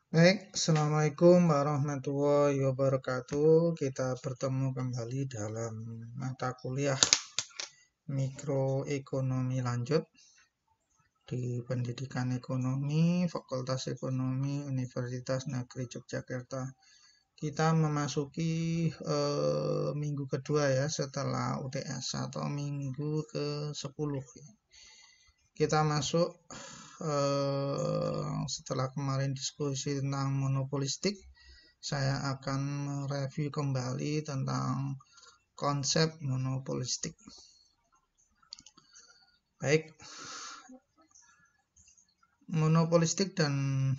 Baik, Assalamualaikum warahmatullahi wabarakatuh. Kita bertemu kembali dalam mata kuliah mikroekonomi lanjut di Pendidikan Ekonomi, Fakultas Ekonomi, Universitas Negeri Yogyakarta. Kita memasuki minggu kedua ya setelah UTS atau minggu ke-10. Kita masuk setelah kemarin diskusi tentang monopolistik. Saya akan mereview kembali tentang konsep monopolistik. Baik, monopolistik dan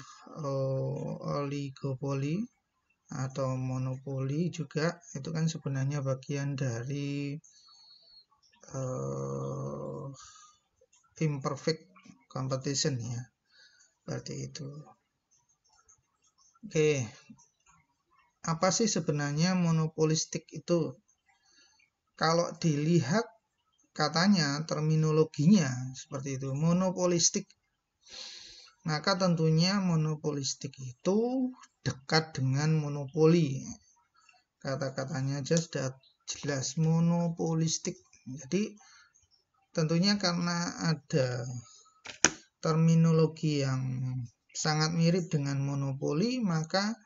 oligopoli atau monopoli juga itu kan sebenarnya bagian dari imperfect competition ya, berarti itu. Oke, apa sih sebenarnya monopolistik itu? Kalau dilihat katanya terminologinya seperti itu, monopolistik. Maka tentunya monopolistik itu dekat dengan monopoli. Kata-katanya aja sudah jelas, monopolistik. Jadi tentunya karena ada terminologi yang sangat mirip dengan monopoli, maka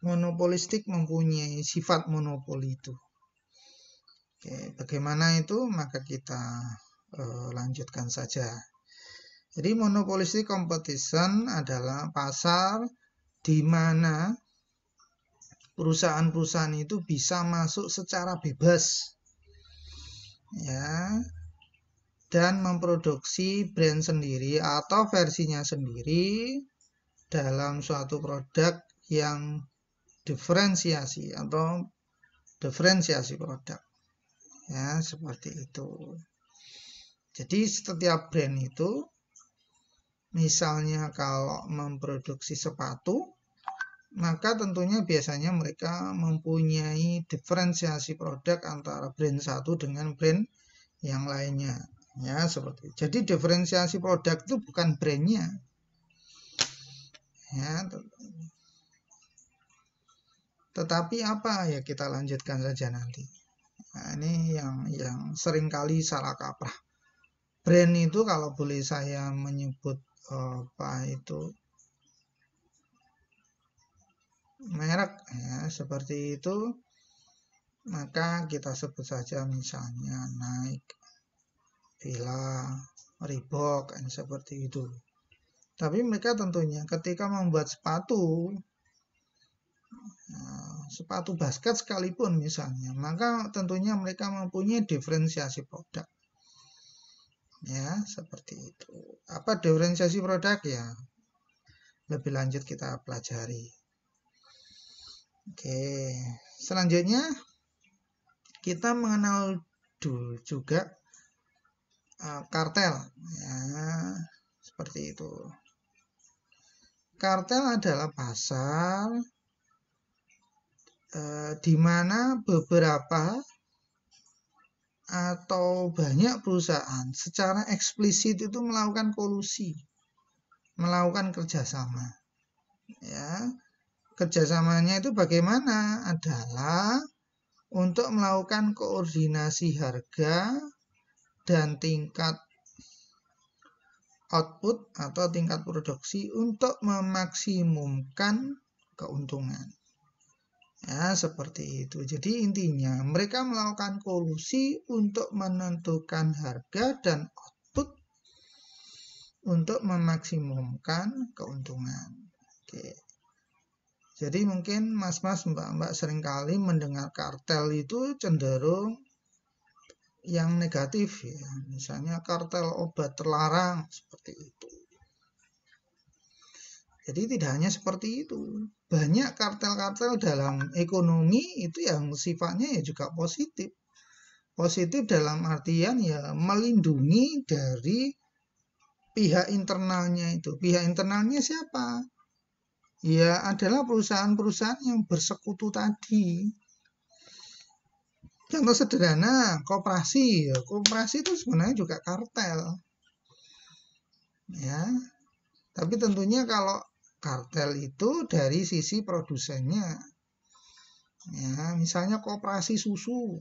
monopolistik mempunyai sifat monopoli itu. Oke, bagaimana itu? Maka kita lanjutkan saja. Jadi monopolistic competition adalah pasar di mana perusahaan-perusahaan itu bisa masuk secara bebas ya, dan memproduksi brand sendiri atau versinya sendiri dalam suatu produk yang diferensiasi atau diferensiasi produk ya, seperti itu. Jadi setiap brand itu, misalnya kalau memproduksi sepatu, maka tentunya biasanya mereka mempunyai diferensiasi produk antara brand satu dengan brand yang lainnya ya, seperti itu. Jadi diferensiasi produk itu bukan brandnya ya, tetapi apa ya, kita lanjutkan saja nanti. Nah, ini yang seringkali salah kaprah. Brand itu kalau boleh saya menyebut apa itu, merek ya, seperti itu, maka kita sebut saja misalnya Nike, Fila, Reebok, seperti itu. Tapi mereka tentunya ketika membuat sepatu basket sekalipun misalnya, maka tentunya mereka mempunyai diferensiasi produk ya, seperti itu. Apa diferensiasi produk ya, lebih lanjut kita pelajari. Oke, selanjutnya kita mengenal dulu juga kartel ya, seperti itu. Kartel adalah pasar di mana beberapa atau banyak perusahaan secara eksplisit itu melakukan kolusi, melakukan kerjasama ya. Kerjasamanya itu bagaimana? Adalah untuk melakukan koordinasi harga dan tingkat output atau tingkat produksi untuk memaksimumkan keuntungan ya, seperti itu. Jadi intinya mereka melakukan kolusi untuk menentukan harga dan output untuk memaksimumkan keuntungan. Oke. Jadi mungkin mas-mas, mbak-mbak seringkali mendengar kartel itu cenderung yang negatif ya. Misalnya kartel obat terlarang, seperti itu. Jadi tidak hanya seperti itu. Banyak kartel-kartel dalam ekonomi itu yang sifatnya ya juga positif. Positif dalam artian ya melindungi dari pihak internalnya itu. Pihak internalnya siapa? Ya adalah perusahaan-perusahaan yang bersekutu tadi. Contoh sederhana, koperasi. Ya, koperasi itu sebenarnya juga kartel. Ya. Tapi tentunya kalau kartel itu dari sisi produsennya. Ya, misalnya koperasi susu,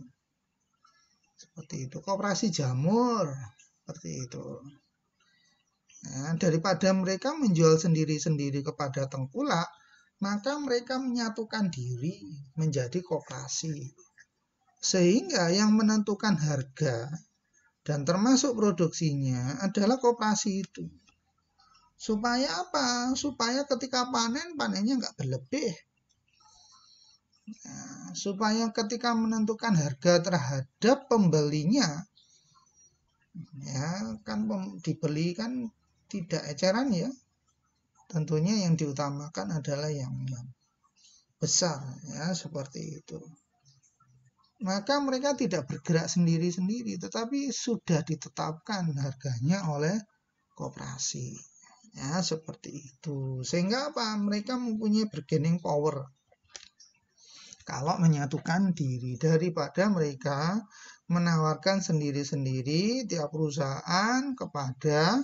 seperti itu, koperasi jamur, seperti itu. Nah, daripada mereka menjual sendiri-sendiri kepada tengkulak, maka mereka menyatukan diri menjadi koperasi. Sehingga yang menentukan harga dan termasuk produksinya adalah koperasi itu. Supaya apa? Supaya ketika panennya nggak berlebih. Nah, supaya ketika menentukan harga terhadap pembelinya, ya kan dibeli kan tidak eceran ya. Tentunya yang diutamakan adalah yang besar ya, seperti itu. Maka mereka tidak bergerak sendiri-sendiri, tetapi sudah ditetapkan harganya oleh koperasi. Ya, seperti itu. Sehingga apa? Mereka mempunyai bargaining power kalau menyatukan diri, daripada mereka menawarkan sendiri-sendiri tiap perusahaan kepada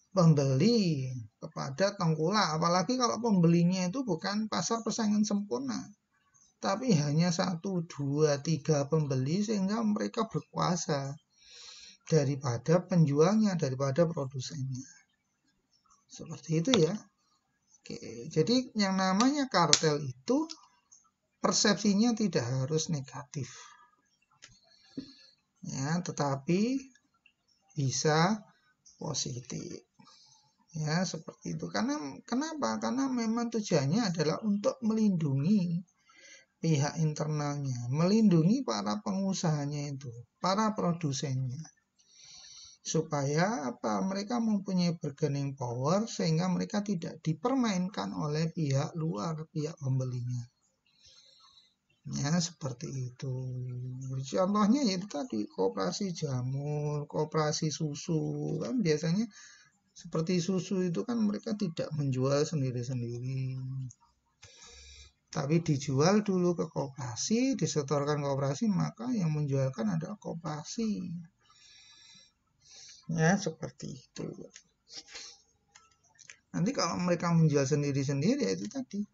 pembeli, kepada tengkulak. Apalagi kalau pembelinya itu bukan pasar persaingan sempurna, tapi hanya 1, 2, 3 pembeli, sehingga mereka berkuasa daripada penjualnya, daripada produsennya. Seperti itu ya. Oke, jadi yang namanya kartel itu persepsinya tidak harus negatif, ya, tetapi bisa positif, ya, seperti itu. Karena kenapa? Karena memang tujuannya adalah untuk melindungi pihak internalnya, melindungi para pengusahanya itu, para produsennya, supaya apa? Mereka mempunyai bargaining power sehingga mereka tidak dipermainkan oleh pihak luar, pihak pembelinya. Ya, seperti itu. Contohnya yaitu tadi koperasi jamur, koperasi susu, kan biasanya seperti susu itu kan mereka tidak menjual sendiri-sendiri, tapi dijual dulu ke koperasi, disetorkan koperasi, maka yang menjualkan adalah koperasi. Ya, seperti itu. Nanti kalau mereka menjual sendiri-sendiri, itu tadi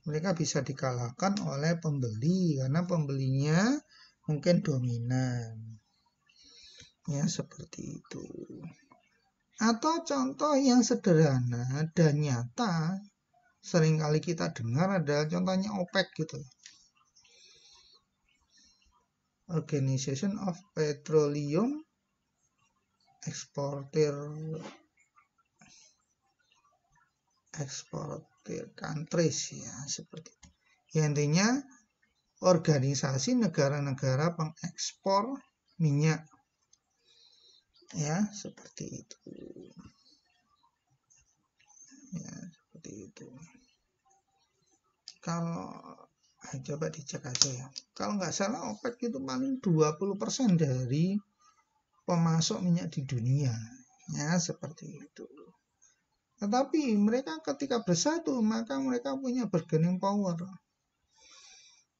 mereka bisa dikalahkan oleh pembeli karena pembelinya mungkin dominan. Ya, seperti itu. Atau contoh yang sederhana dan nyata seringkali kita dengar adalah contohnya OPEC gitu. Organization of Petroleum Exporter Countries, ya, seperti itu. Ya, intinya organisasi negara-negara pengekspor minyak, ya, seperti itu. Ya, seperti itu. Kalau coba dicek aja ya, kalau nggak salah OPEC itu paling 20% dari pemasok minyak di dunia, ya, seperti itu. Tetapi mereka ketika bersatu, maka mereka punya bargaining power.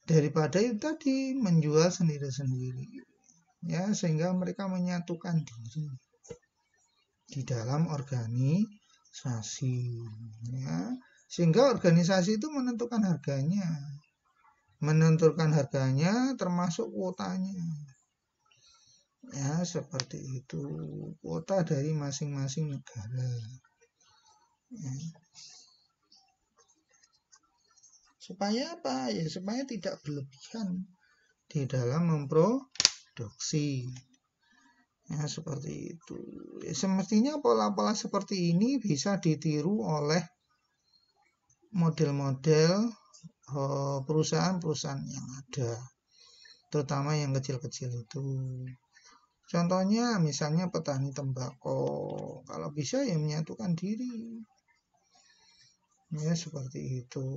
Daripada itu tadi menjual sendiri-sendiri, ya, sehingga mereka menyatukan diri di dalam organisasi, ya, sehingga organisasi itu menentukan harganya termasuk kuotanya, ya, seperti itu, kuota dari masing-masing negara, ya. Supaya apa? Ya, supaya tidak berlebihan di dalam memproduksi. Ya, seperti itu. Ya, semestinya pola-pola seperti ini bisa ditiru oleh model-model perusahaan-perusahaan yang ada, terutama yang kecil-kecil itu. Contohnya misalnya petani tembakau, kalau bisa ya menyatukan diri. Ya, seperti itu.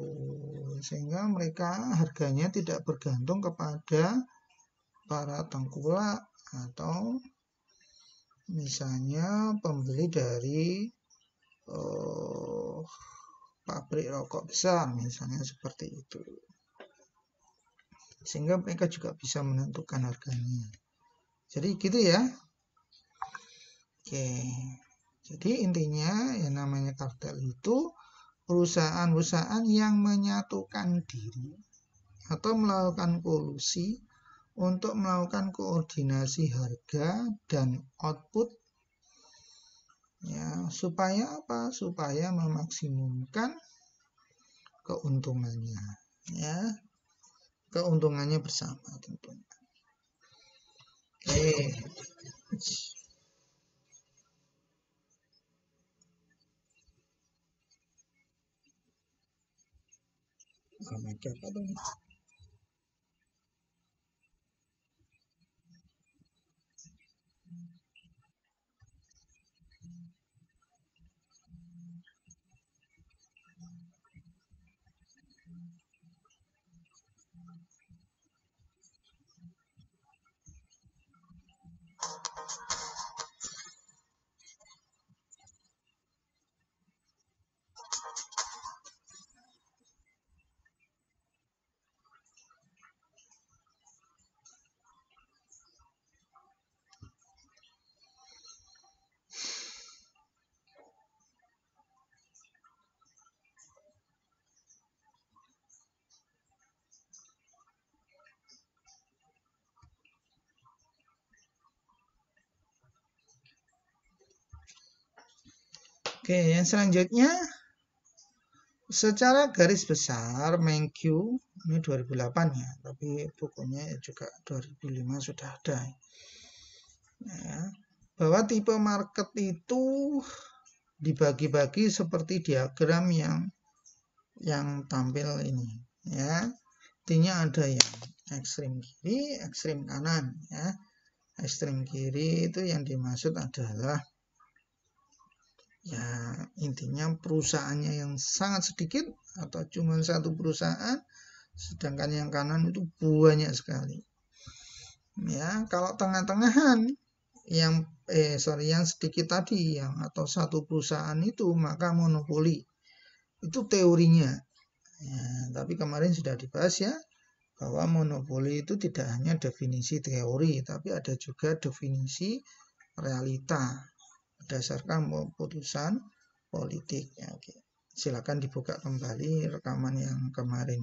Sehingga mereka harganya tidak bergantung kepada para tengkulak atau misalnya pembeli dari pabrik rokok besar, misalnya seperti itu. Sehingga mereka juga bisa menentukan harganya. Jadi gitu ya. Oke. Jadi intinya yang namanya kartel itu perusahaan-perusahaan yang menyatukan diri atau melakukan kolusi untuk melakukan koordinasi harga dan output, ya, supaya apa? Supaya memaksimumkan keuntungannya, ya, keuntungannya bersama tentunya. Oke. Apa tuh? Oke, yang selanjutnya secara garis besar Meng-Q ini 2008 ya, tapi bukunya juga 2005 sudah ada. Ya, bahwa tipe market itu dibagi-bagi seperti diagram yang tampil ini, ya. Intinya ada yang ekstrem kiri, ekstrem kanan, ya. Ekstrem kiri itu yang dimaksud adalah, ya, intinya perusahaannya yang sangat sedikit atau cuma satu perusahaan, sedangkan yang kanan itu banyak sekali. Ya, kalau tengah-tengahan yang sedikit tadi yang atau satu perusahaan itu maka monopoli. Itu teorinya. Ya, tapi kemarin sudah dibahas ya bahwa monopoli itu tidak hanya definisi teori, tapi ada juga definisi realita berdasarkan putusan politik. Ya, oke. Silakan dibuka kembali rekaman yang kemarin.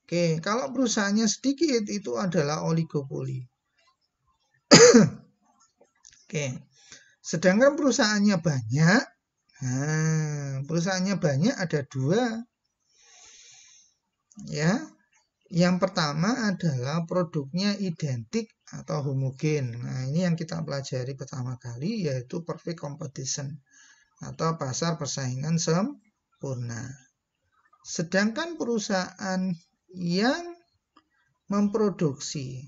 Oke, kalau perusahaannya sedikit itu adalah oligopoli. Oke, sedangkan perusahaannya banyak, perusahaannya banyak ada dua. Ya, yang pertama adalah produknya identik atau homogen. Nah, ini yang kita pelajari pertama kali yaitu perfect competition atau pasar persaingan sempurna. Sedangkan perusahaan yang memproduksi,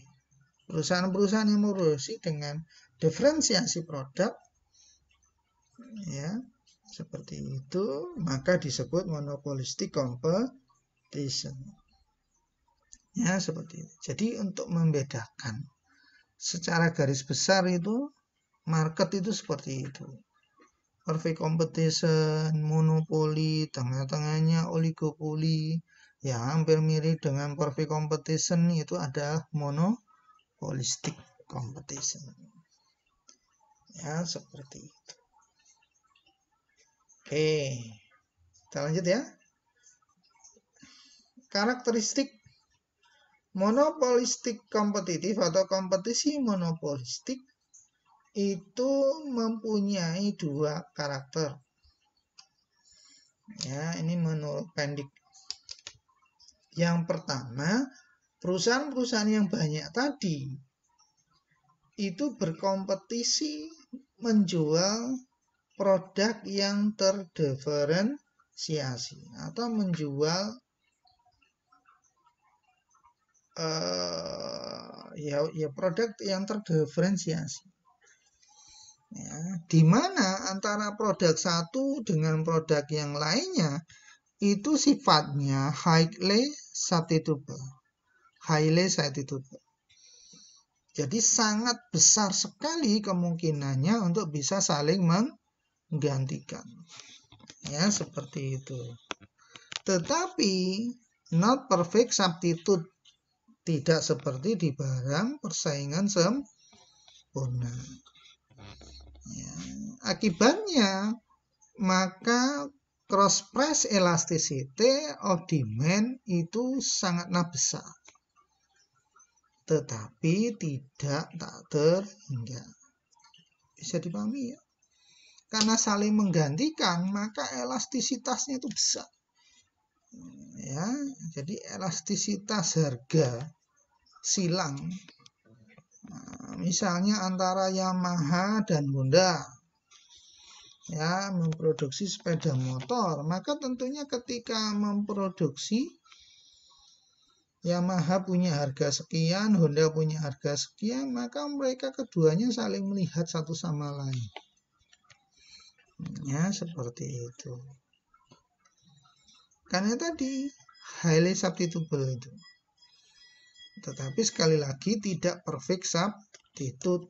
perusahaan-perusahaan yang memproduksi dengan diferensiasi produk, ya, seperti itu, maka disebut monopolistic competition. Ya, seperti itu. Jadi untuk membedakan secara garis besar itu market itu seperti itu. Perfect competition, monopoli, tengah-tengahnya oligopoli. Ya, hampir mirip dengan perfect competition itu ada monopolistic competition. Ya, seperti itu. Oke. Kita lanjut ya. Karakteristik monopolistik kompetitif atau kompetisi monopolistik itu mempunyai dua karakter. Ya, ini menurut pendek. Yang pertama, perusahaan-perusahaan yang banyak tadi itu berkompetisi menjual produk yang terdiferensiasi atau menjual produk yang terdiferensiasi. Ya, di mana antara produk satu dengan produk yang lainnya itu sifatnya highly substitutable. Jadi sangat besar sekali kemungkinannya untuk bisa saling menggantikan. Ya, seperti itu. Tetapi not perfect substitute. Tidak seperti di barang persaingan sempurna. Ya, akibatnya maka cross price elasticity of demand itu sangatlah besar, tetapi tidak tak terhingga. Bisa dipahami ya? Karena saling menggantikan, maka elastisitasnya itu besar. Ya, jadi elastisitas harga silang. Nah, misalnya antara Yamaha dan Honda ya memproduksi sepeda motor, maka tentunya ketika memproduksi Yamaha punya harga sekian, Honda punya harga sekian, maka mereka keduanya saling melihat satu sama lain. Ya, seperti itu. Karena tadi highly substitutable itu. Tetapi sekali lagi tidak perfect substitute.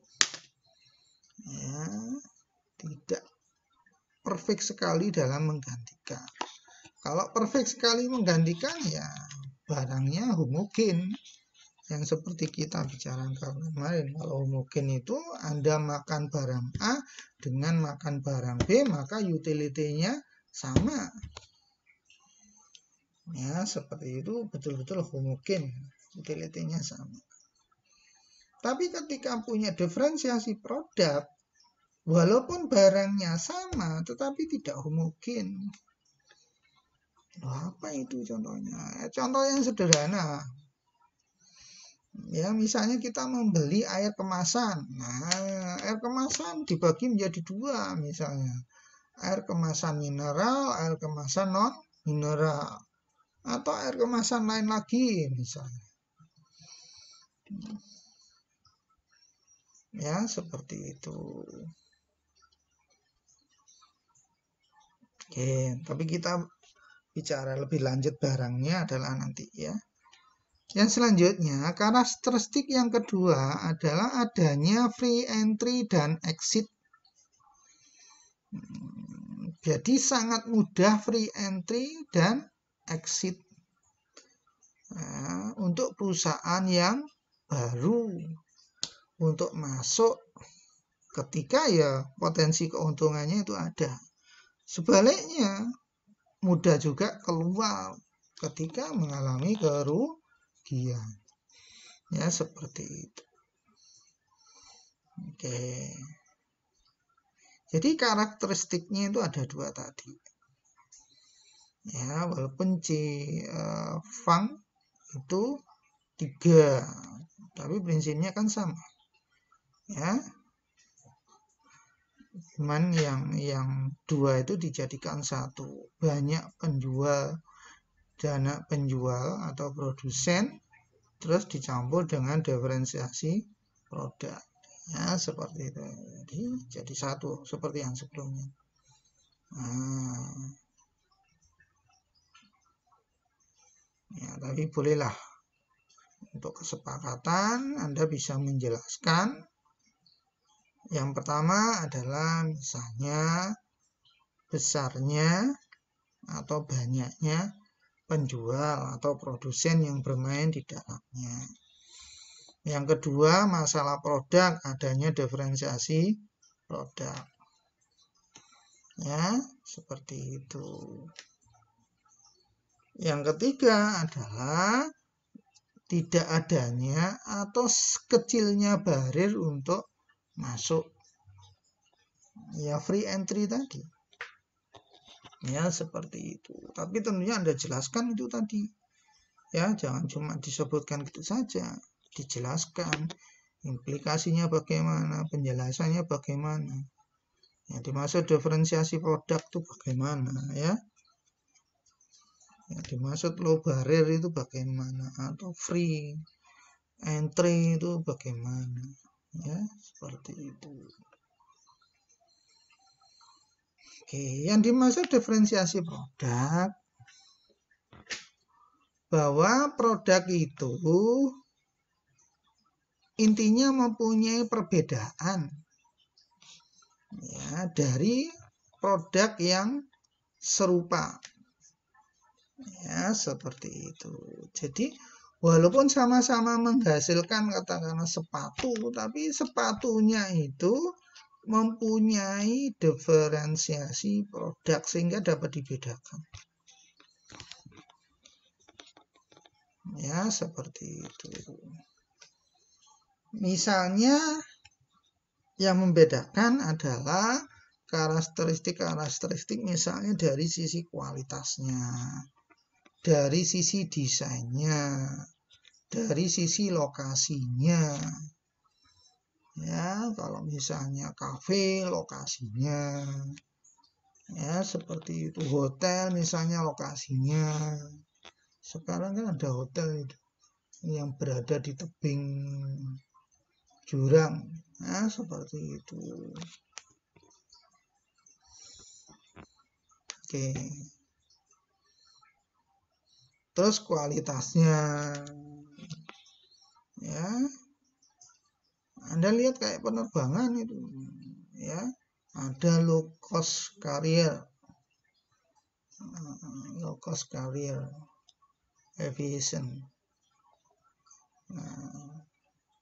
Ya, tidak perfect sekali dalam menggantikan. Kalau perfect sekali menggantikan ya barangnya homogen. Yang seperti kita bicarakan kemarin, kalau homogen itu Anda makan barang A dengan makan barang B, maka utility-nya sama. Ya, seperti itu betul-betul homogen, utility-nya sama. Tapi ketika punya diferensiasi produk, walaupun barangnya sama, tetapi tidak homogen. Apa itu contohnya? Contoh yang sederhana. Ya, misalnya kita membeli air kemasan. Nah, air kemasan dibagi menjadi dua misalnya. Air kemasan mineral, air kemasan non mineral. Atau air kemasan lain lagi misalnya. Ya, seperti itu. Oke, tapi kita bicara lebih lanjut barangnya adalah nanti ya. Yang selanjutnya, karakteristik yang kedua adalah adanya free entry dan exit. Jadi sangat mudah free entry dan exit untuk perusahaan yang baru untuk masuk ketika ya potensi keuntungannya itu ada. Sebaliknya mudah juga keluar ketika mengalami kerugian. Ya, seperti itu. Oke. Jadi karakteristiknya itu ada dua tadi. Ya, walaupun Fang itu 3, tapi prinsipnya kan sama. Ya. Cuman yang 2 itu dijadikan 1. Banyak penjual, dana penjual atau produsen, terus dicampur dengan diferensiasi produk. Ya, seperti itu. Jadi 1 seperti yang sebelumnya. Ya, tapi bolehlah untuk kesepakatan Anda bisa menjelaskan. Yang pertama adalah misalnya besarnya atau banyaknya penjual atau produsen yang bermain di dalamnya. Yang kedua, masalah produk, adanya diferensiasi produk. Ya, seperti itu. Yang ketiga adalah tidak adanya atau kecilnya barir untuk masuk. Ya, free entry tadi. Ya, seperti itu. Tapi tentunya Anda jelaskan itu tadi. Ya, jangan cuma disebutkan gitu saja. Dijelaskan implikasinya bagaimana, penjelasannya bagaimana. Yang dimaksud diferensiasi produk itu bagaimana ya. Yang dimaksud low barrier itu bagaimana, atau free entry itu bagaimana. Ya, seperti itu. Oke, yang dimaksud diferensiasi produk bahwa produk itu intinya mempunyai perbedaan ya dari produk yang serupa. Ya, seperti itu. Jadi walaupun sama-sama menghasilkan katakanlah sepatu, tapi sepatunya itu mempunyai diferensiasi produk sehingga dapat dibedakan. Ya, seperti itu. Misalnya yang membedakan adalah karakteristik misalnya dari sisi kualitasnya, dari sisi desainnya, dari sisi lokasinya. Ya, kalau misalnya kafe lokasinya, ya seperti itu. Hotel misalnya lokasinya. Sekarang kan ada hotel itu yang berada di tebing jurang, nah seperti itu. Oke, terus kualitasnya, ya Anda lihat kayak penerbangan itu, ya ada low cost carrier aviation. Nah,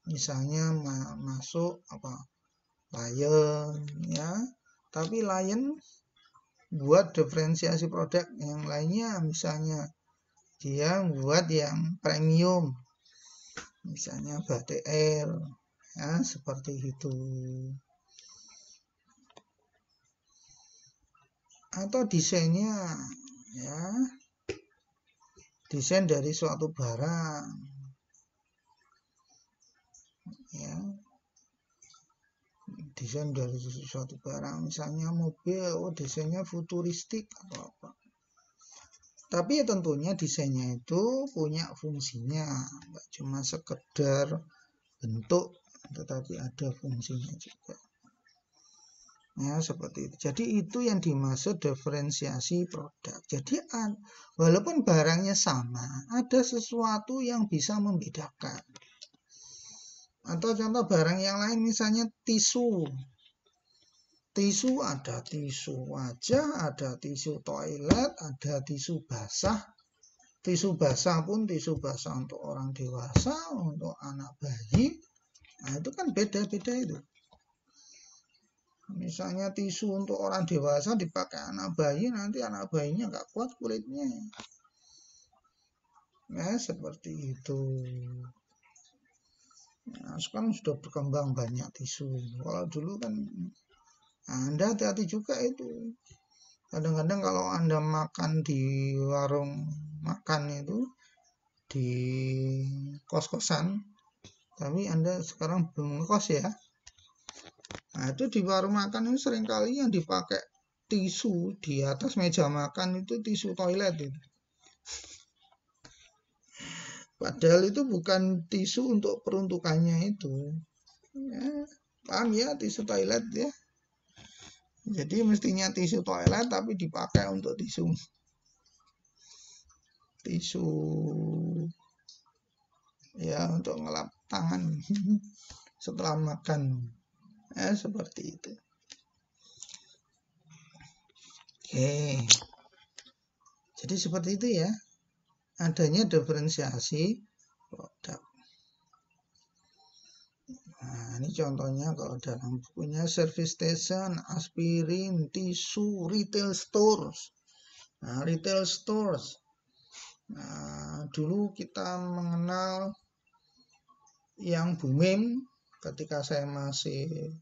misalnya masuk Lion, ya, tapi Lion buat diferensiasi produk yang lainnya, misalnya dia buat yang premium, misalnya Batik Air, ya seperti itu. Atau desainnya, ya desain dari suatu barang, ya desain dari suatu barang, misalnya mobil, desainnya futuristik atau apa. Tapi ya tentunya desainnya itu punya fungsinya, nggak cuma sekedar bentuk, tetapi ada fungsinya juga. Ya, seperti itu. Jadi itu yang dimaksud diferensiasi produk. Jadi walaupun barangnya sama, ada sesuatu yang bisa membedakan. Atau contoh barang yang lain, misalnya tisu. Tisu ada tisu wajah, ada tisu toilet, ada tisu basah. Tisu basah pun tisu basah untuk orang dewasa, untuk anak bayi. Nah, itu kan beda-beda itu. Misalnya tisu untuk orang dewasa dipakai anak bayi, nanti anak bayinya nggak kuat kulitnya. Ya, seperti itu. Nah, sekarang sudah berkembang banyak tisu. Kalau dulu kan, Anda hati-hati juga itu. Kadang-kadang kalau Anda makan di warung makan itu, di kos-kosan, tapi Anda sekarang belum ngekos ya. Nah, itu di warung makan itu seringkali yang dipakai tisu di atas meja makan itu tisu toilet itu. Padahal itu bukan tisu untuk peruntukannya itu. Ya, paham ya, tisu toilet ya. Jadi mestinya tisu toilet tapi dipakai untuk tisu ya untuk ngelap tangan setelah makan. Seperti itu. Oke. Jadi seperti itu ya. Adanya diferensiasi produk. Nah, ini contohnya kalau dalam bukunya service station, aspirin, tisu, retail stores. Nah, retail stores. Nah, dulu kita mengenal yang booming ketika saya masih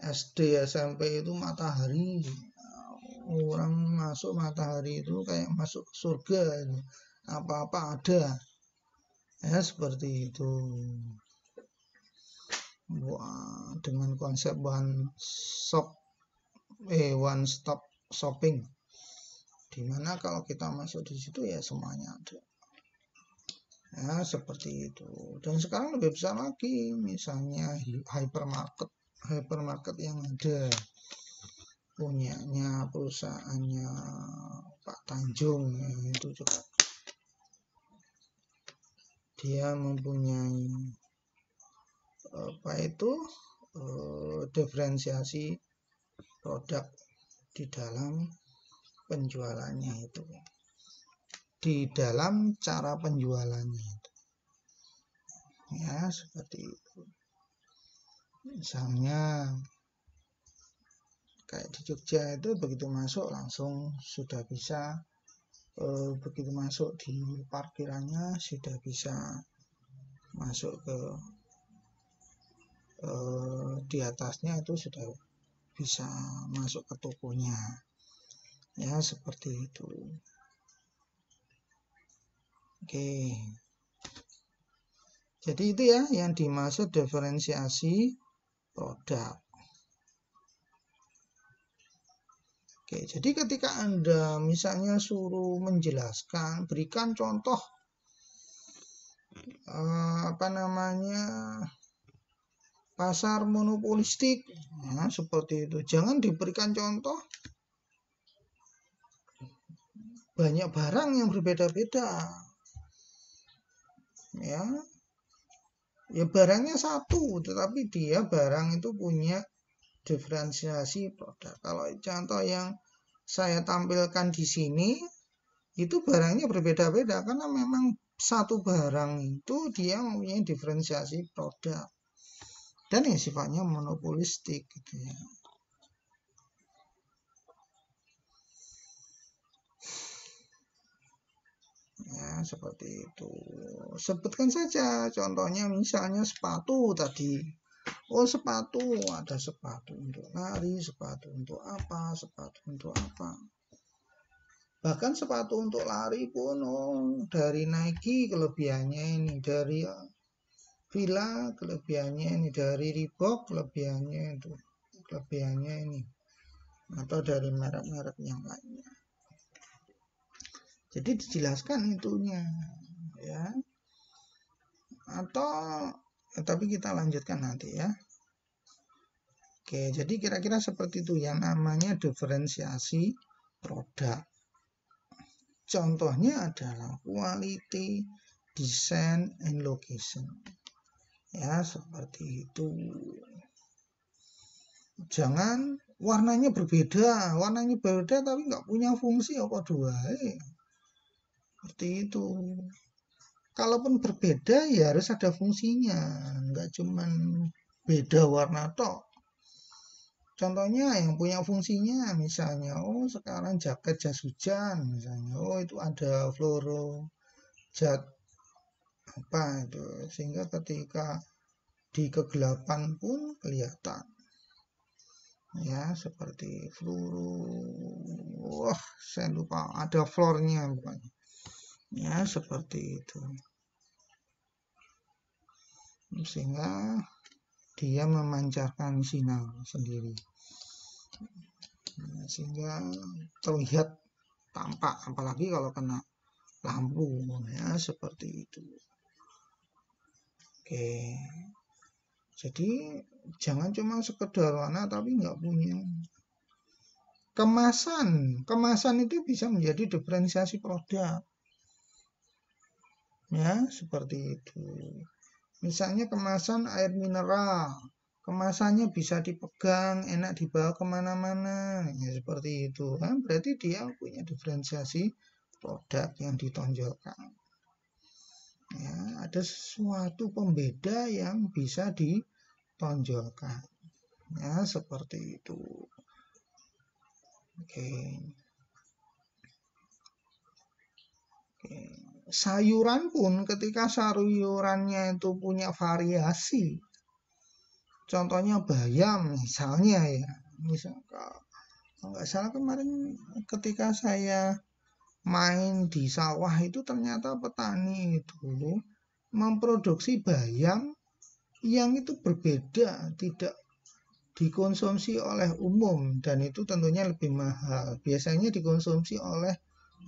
SD, SMP itu Matahari. Orang masuk Matahari itu kayak masuk surga, apa-apa ada. Ya, seperti itu. Wah, dengan konsep one stop shopping, dimana kalau kita masuk di situ ya semuanya ada. Ya, seperti itu. Dan sekarang lebih besar lagi, misalnya hypermarket yang ada punyanya perusahaannya Pak Tanjung, ya, itu juga dia mempunyai diferensiasi produk di dalam penjualannya itu, di dalam cara penjualannya itu. Ya, seperti itu. Misalnya Kayak di Jogja itu begitu masuk langsung sudah bisa, begitu masuk di parkirannya sudah bisa masuk ke di atasnya itu sudah bisa masuk ke tokonya, ya seperti itu. Oke, jadi itu ya yang dimaksud diferensiasi produk. Oke, jadi ketika Anda misalnya suruh menjelaskan, berikan contoh pasar monopolistik, ya, seperti itu. Jangan diberikan contoh banyak barang yang berbeda-beda, ya barangnya satu, tetapi dia barang itu punya diferensiasi produk. Kalau contoh yang saya tampilkan di sini itu barangnya berbeda-beda karena memang satu barang itu dia mempunyai diferensiasi produk dan yang sifatnya monopolistik gitu ya. Ya, seperti itu. Sebutkan saja contohnya misalnya sepatu tadi. Oh, sepatu, ada sepatu untuk lari, sepatu untuk apa, sepatu untuk apa. Bahkan sepatu untuk lari pun dari Nike kelebihannya ini, dari Fila kelebihannya ini, dari Reebok kelebihannya itu, kelebihannya ini, atau dari merek-merek yang lainnya. Jadi dijelaskan itunya, ya. Atau tapi kita lanjutkan nanti ya. Oke, jadi kira-kira seperti itu yang namanya diferensiasi produk. Contohnya adalah quality, design, and location. Ya, seperti itu. Jangan warnanya berbeda tapi nggak punya fungsi apa dua. Seperti itu. Kalaupun berbeda ya harus ada fungsinya, nggak cuman beda warna tok. Contohnya yang punya fungsinya misalnya, sekarang jaket jas hujan misalnya, itu ada fluoro cat apa itu, sehingga ketika di kegelapan pun kelihatan. Ya, seperti fluoro, saya lupa ada floornya bukan. Ya, seperti itu. Sehingga dia memancarkan sinar sendiri. Sehingga terlihat tampak, apalagi kalau kena lampu, ya seperti itu. Oke, jadi jangan cuma sekedar warna tapi nggak punya kemasan itu bisa menjadi diferensiasi produk, ya seperti itu. Misalnya kemasan air mineral, kemasannya bisa dipegang, enak dibawa kemana-mana, ya seperti itu kan, berarti dia punya diferensiasi produk yang ditonjolkan. Ya, ada sesuatu pembeda yang bisa ditonjolkan, ya seperti itu. Oke. Sayuran pun ketika sayurannya itu punya variasi, contohnya bayam misalnya ya, kalau nggak salah kemarin ketika saya main di sawah itu ternyata petani itu memproduksi bayam yang itu berbeda, tidak dikonsumsi oleh umum dan itu tentunya lebih mahal. Biasanya dikonsumsi oleh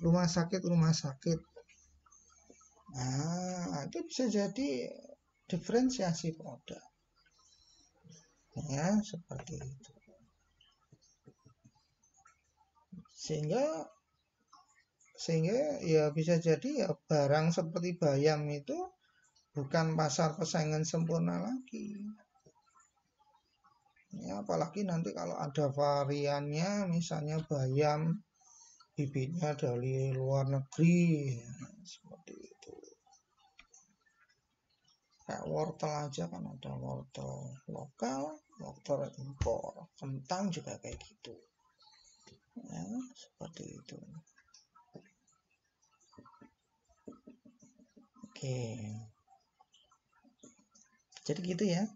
rumah sakit. Nah, itu bisa jadi diferensiasi produk. Ya, seperti itu. Sehingga ya bisa jadi ya barang seperti bayam itu bukan pasar persaingan sempurna lagi. Ya, apalagi nanti kalau ada variannya, misalnya bayam bibitnya dari luar negeri, ya, seperti itu. Kayak wortel aja kan ada wortel lokal, wortel impor. Kentang juga kayak gitu. Ya, seperti itu. Oke. Jadi gitu ya.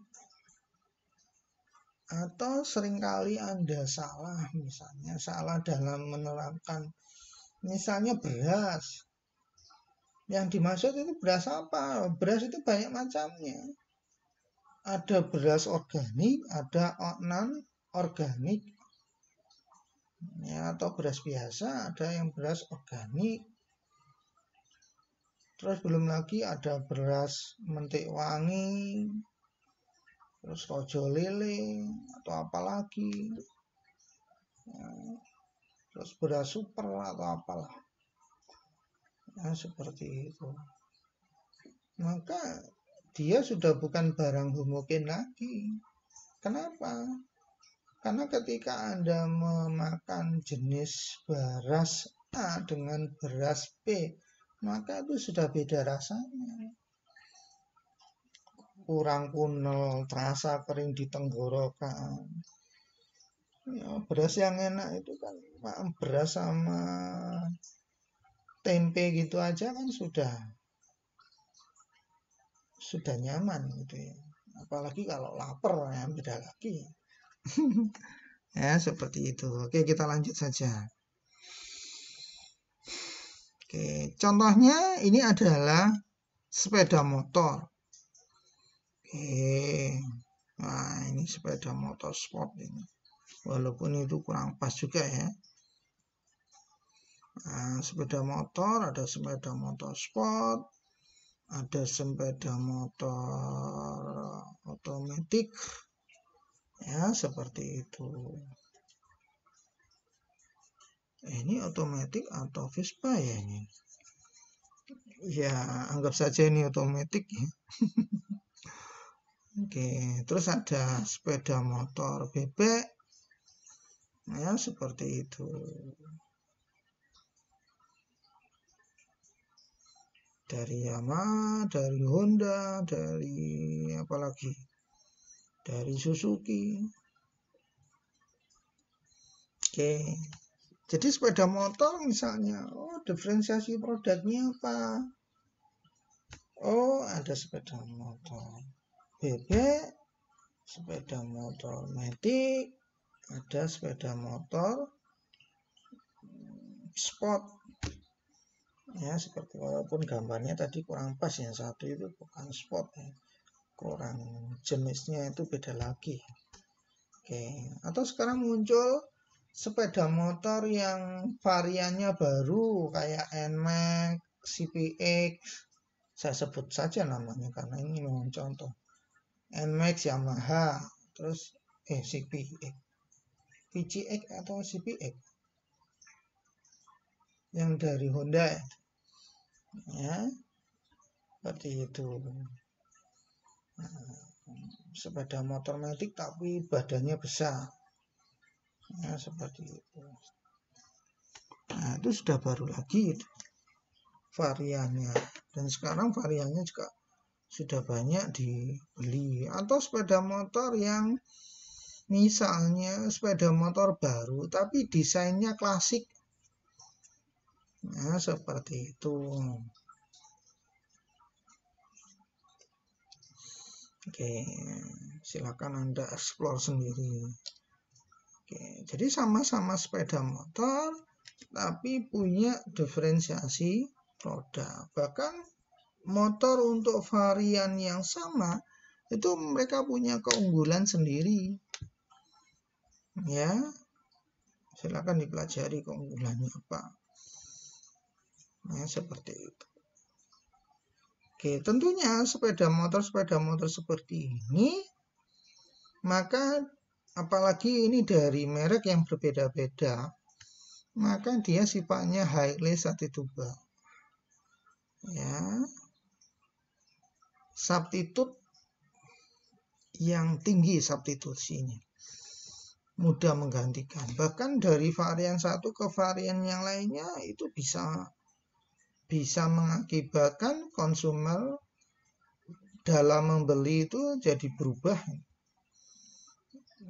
Atau seringkali Anda salah, misalnya salah dalam menerapkan, misalnya beras. Yang dimaksud itu beras apa? Beras itu banyak macamnya. Ada beras organik, ada non-organik. Ya, atau beras biasa, ada yang beras organik. Terus belum lagi ada beras mentik wangi, terus rojo lele, atau apalagi. Ya, terus beras super atau apalah. Ya, seperti itu. Maka dia sudah bukan barang homogen lagi. Kenapa? Karena ketika Anda memakan jenis beras A dengan beras B, maka itu sudah beda rasanya. Kurang kunel, terasa kering di tenggorokan. Ya, beras yang enak itu kan beras sama tempe gitu aja kan sudah nyaman gitu ya. Apalagi kalau lapar ya beda lagi. Ya, seperti itu. Oke, kita lanjut saja. Oke, contohnya ini adalah sepeda motor. Oke. Nah, ini sepeda motor sport ini. Walaupun itu kurang pas juga ya. Nah, sepeda motor, ada sepeda motor sport, ada sepeda motor otomatis. Ya, seperti itu. Ini otomatis atau Vespa ya ini? Ya, anggap saja ini otomatis ya. Oke, terus ada sepeda motor bebek. Ya, seperti itu. Dari Yamaha, dari Honda, dari apalagi? Dari Suzuki. Oke. Jadi sepeda motor misalnya, diferensiasi produknya apa? Oh, ada sepeda motor bebek, sepeda motor matic, ada sepeda motor sport. Ya, seperti walaupun gambarnya tadi kurang pas, yang satu itu bukan sport ya. Kurang jenisnya itu beda lagi. Oke, atau sekarang muncul sepeda motor yang variannya baru kayak NMAX, CPX. Saya sebut saja namanya karena ini memang contoh. NMAX Yamaha, terus CPX, VCX atau CPX yang dari Honda ya, seperti itu. Nah, sepeda motor matic tapi badannya besar ya, seperti itu. Nah, itu sudah baru lagi itu variannya, dan sekarang variannya juga sudah banyak dibeli. Atau sepeda motor yang misalnya sepeda motor baru tapi desainnya klasik. Nah, seperti itu. Oke, silakan Anda explore sendiri. Oke, jadi sama-sama sepeda motor tapi punya diferensiasi produk. Bahkan motor untuk varian yang sama itu mereka punya keunggulan sendiri. Ya, silakan dipelajari keunggulannya apa. Nah, seperti itu. Oke, tentunya sepeda motor seperti ini, maka apalagi ini dari merek yang berbeda-beda, maka dia sifatnya highly substitutable. Ya, substitut yang tinggi substitusinya, mudah menggantikan. Bahkan dari varian satu ke varian yang lainnya itu bisa mengakibatkan konsumer dalam membeli itu jadi berubah.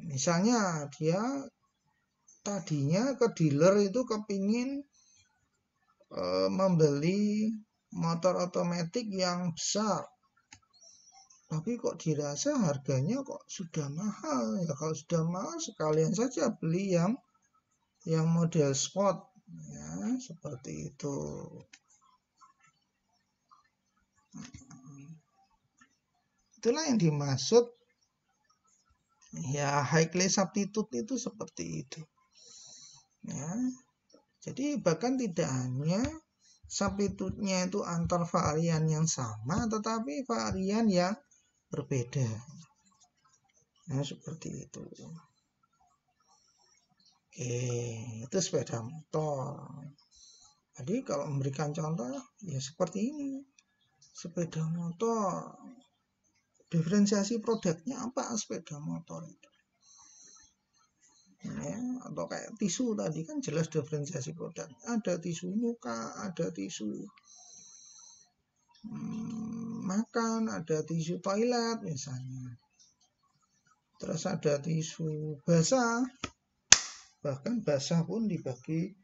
Misalnya dia tadinya ke dealer itu kepingin membeli motor otomatis yang besar, tapi kok dirasa harganya kok sudah mahal. Ya kalau sudah mahal sekalian saja beli yang model sport, ya seperti itu. Itulah yang dimaksud ya high class substitute itu seperti itu. Ya, jadi bahkan tidak hanya substitute-nya itu antar varian yang sama, tetapi varian yang berbeda. Nah, seperti itu. Oke, itu sepeda motor. Jadi kalau memberikan contoh ya seperti ini. Sepeda motor, diferensiasi produknya apa sepeda motor itu? Ya, atau kayak tisu tadi kan jelas diferensiasi produk. Ada tisu muka, ada tisu makan, ada tisu toilet misalnya. Terus ada tisu basah. Bahkan basah pun dibagi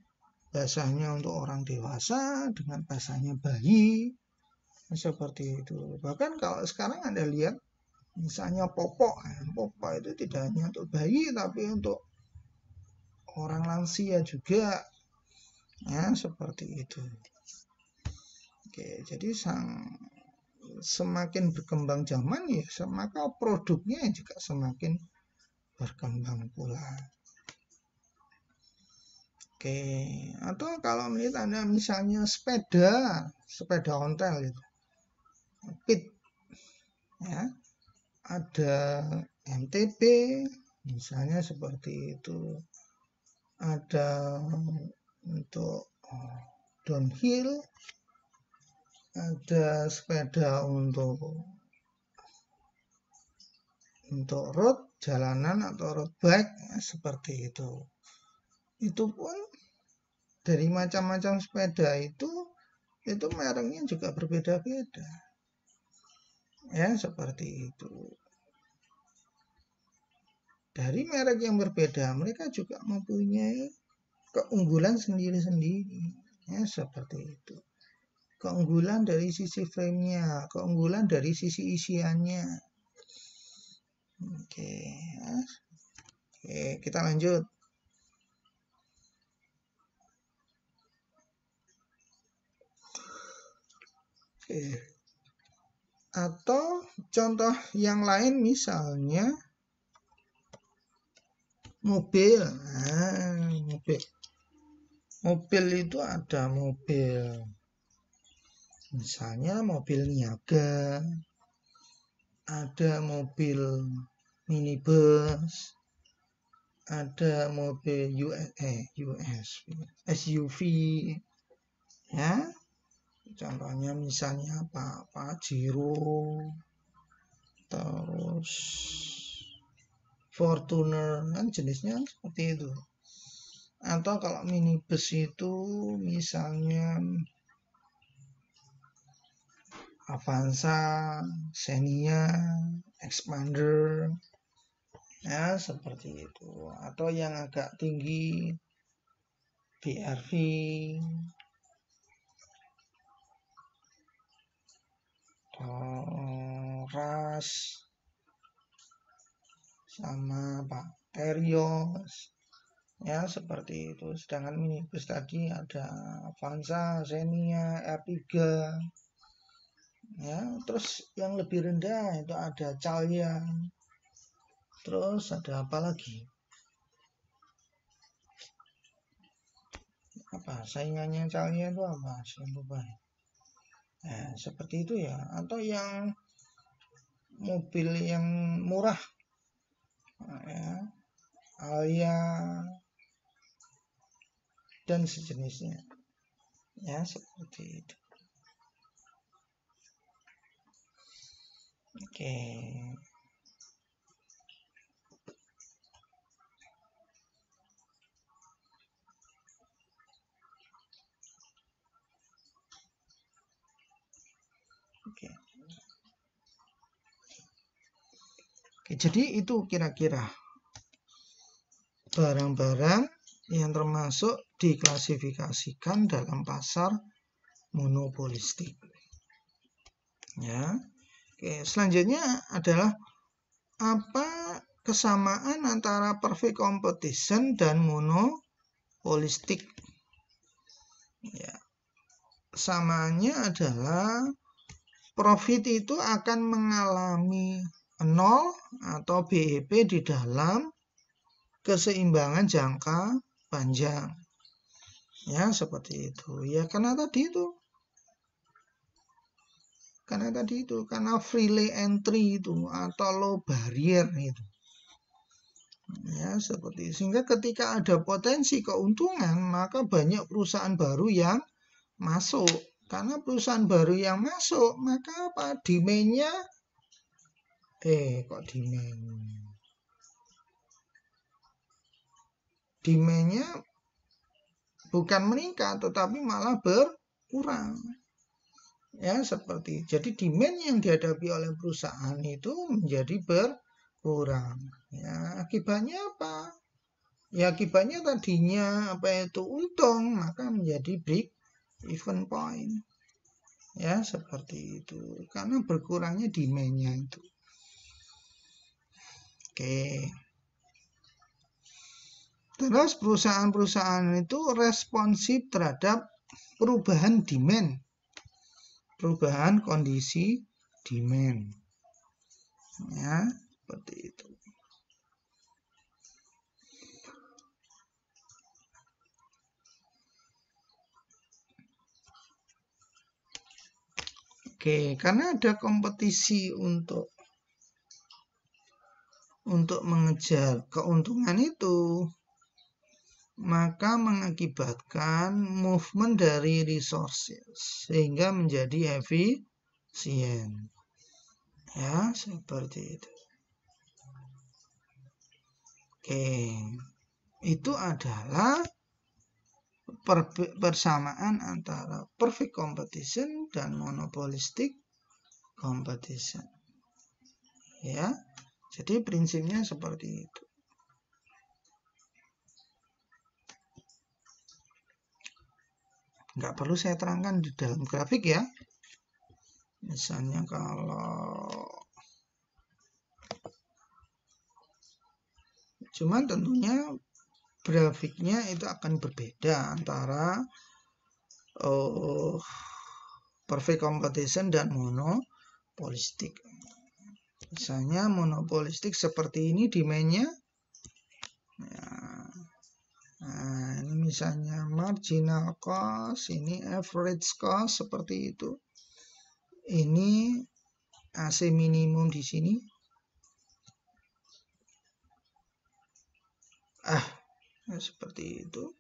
basahnya untuk orang dewasa dengan basahnya bayi. Seperti itu. Bahkan kalau sekarang Anda lihat misalnya popok itu tidak hanya untuk bayi tapi untuk orang lansia juga, ya seperti itu. Oke, jadi semakin berkembang zaman ya maka produknya juga semakin berkembang pula. Oke, atau kalau melihat Anda misalnya sepeda ontel itu pit, ya ada MTB misalnya seperti itu, ada untuk downhill, ada sepeda untuk road jalanan atau road bike, ya, seperti itu. Itu pun dari macam-macam sepeda itu mereknya juga berbeda-beda, ya seperti itu. Dari merek yang berbeda mereka juga mempunyai keunggulan sendiri-sendiri, ya seperti itu. Keunggulan dari sisi frame-nya, keunggulan dari sisi isiannya. Oke, ya. Oke, kita lanjut. Oke. Atau contoh yang lain misalnya mobil. Mobil itu ada mobil misalnya mobil niaga, ada mobil minibus, ada mobil SUV, ya contohnya misalnya apa Pajero, terus Fortuner, kan jenisnya seperti itu. Atau kalau minibus itu misalnya Avanza, Xenia, Expander, ya seperti itu. Atau yang agak tinggi BRV, Ras, sama Pak Terios, ya seperti itu. Sedangkan minibus tadi ada Avanza, Xenia, R3, ya terus yang lebih rendah itu ada Calya, terus ada apa lagi, apa saingannya Calya itu apa saya lupa. Nah, seperti itu ya. Atau yang mobil yang murah, ya, Alia dan sejenisnya, ya seperti itu. Oke. Oke. Oke, jadi itu kira-kira barang-barang yang termasuk diklasifikasikan dalam pasar monopolistik. Ya. Oke, selanjutnya adalah apa kesamaan antara perfect competition dan monopolistik. Ya. Samaannya adalah profit itu akan mengalami 0 atau BEP di dalam keseimbangan jangka panjang. Ya, seperti itu. Ya, karena tadi itu. Karena freely entry itu atau low barrier itu. Ya, seperti itu. Sehingga ketika ada potensi keuntungan, maka banyak perusahaan baru yang masuk. Karena perusahaan baru yang masuk, maka apa? Demand-nya Demand-nya bukan meningkat, tetapi malah berkurang. Ya, seperti jadi demand yang dihadapi oleh perusahaan itu menjadi berkurang. Ya, akibatnya apa? Ya, akibatnya tadinya apa itu untung, maka menjadi break even point. Ya, seperti itu. Karena berkurangnya demand-nya itu. Oke. Terus perusahaan-perusahaan itu responsif terhadap perubahan demand. Perubahan kondisi demand. Ya, seperti itu. Oke, karena ada kompetisi untuk mengejar keuntungan itu, maka mengakibatkan movement dari resources sehingga menjadi efisien. Ya, seperti itu. Oke, itu adalah persamaan antara perfect competition dan monopolistic competition. Ya, jadi prinsipnya seperti itu. Nggak perlu saya terangkan di dalam grafik ya. Misalnya cuman tentunya grafiknya itu akan berbeda antara perfect competition dan monopolistik. Misalnya monopolistik seperti ini demand-nya. Nah, ini misalnya marginal cost, ini average cost seperti itu. Ini AC minimum di sini. Seperti itu.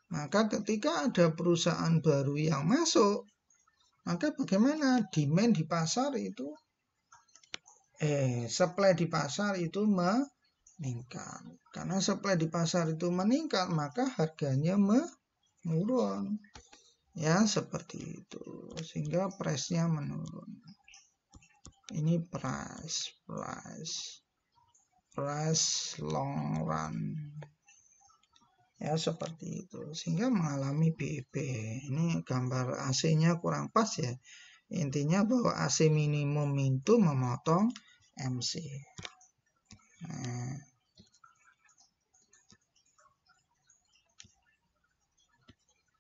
Maka ketika ada perusahaan baru yang masuk, maka bagaimana demand di pasar itu supply di pasar itu meningkat. Karena supply di pasar itu meningkat, maka harganya menurun. Ya, seperti itu. Sehingga price-nya menurun. Ini price long run. Ya, seperti itu. Sehingga mengalami BEP. Ini gambar AC-nya kurang pas ya. Intinya bahwa AC minimum itu memotong MC. Nah,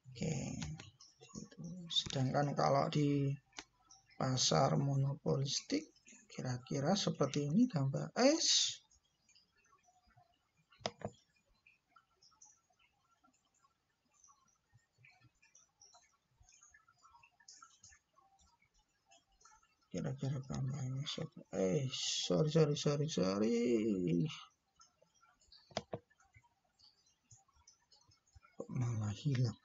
oke. Sedangkan kalau di pasar monopolistik kira-kira seperti ini gambar S. Kira-kira gambarnya sorry. Kok malah hilang.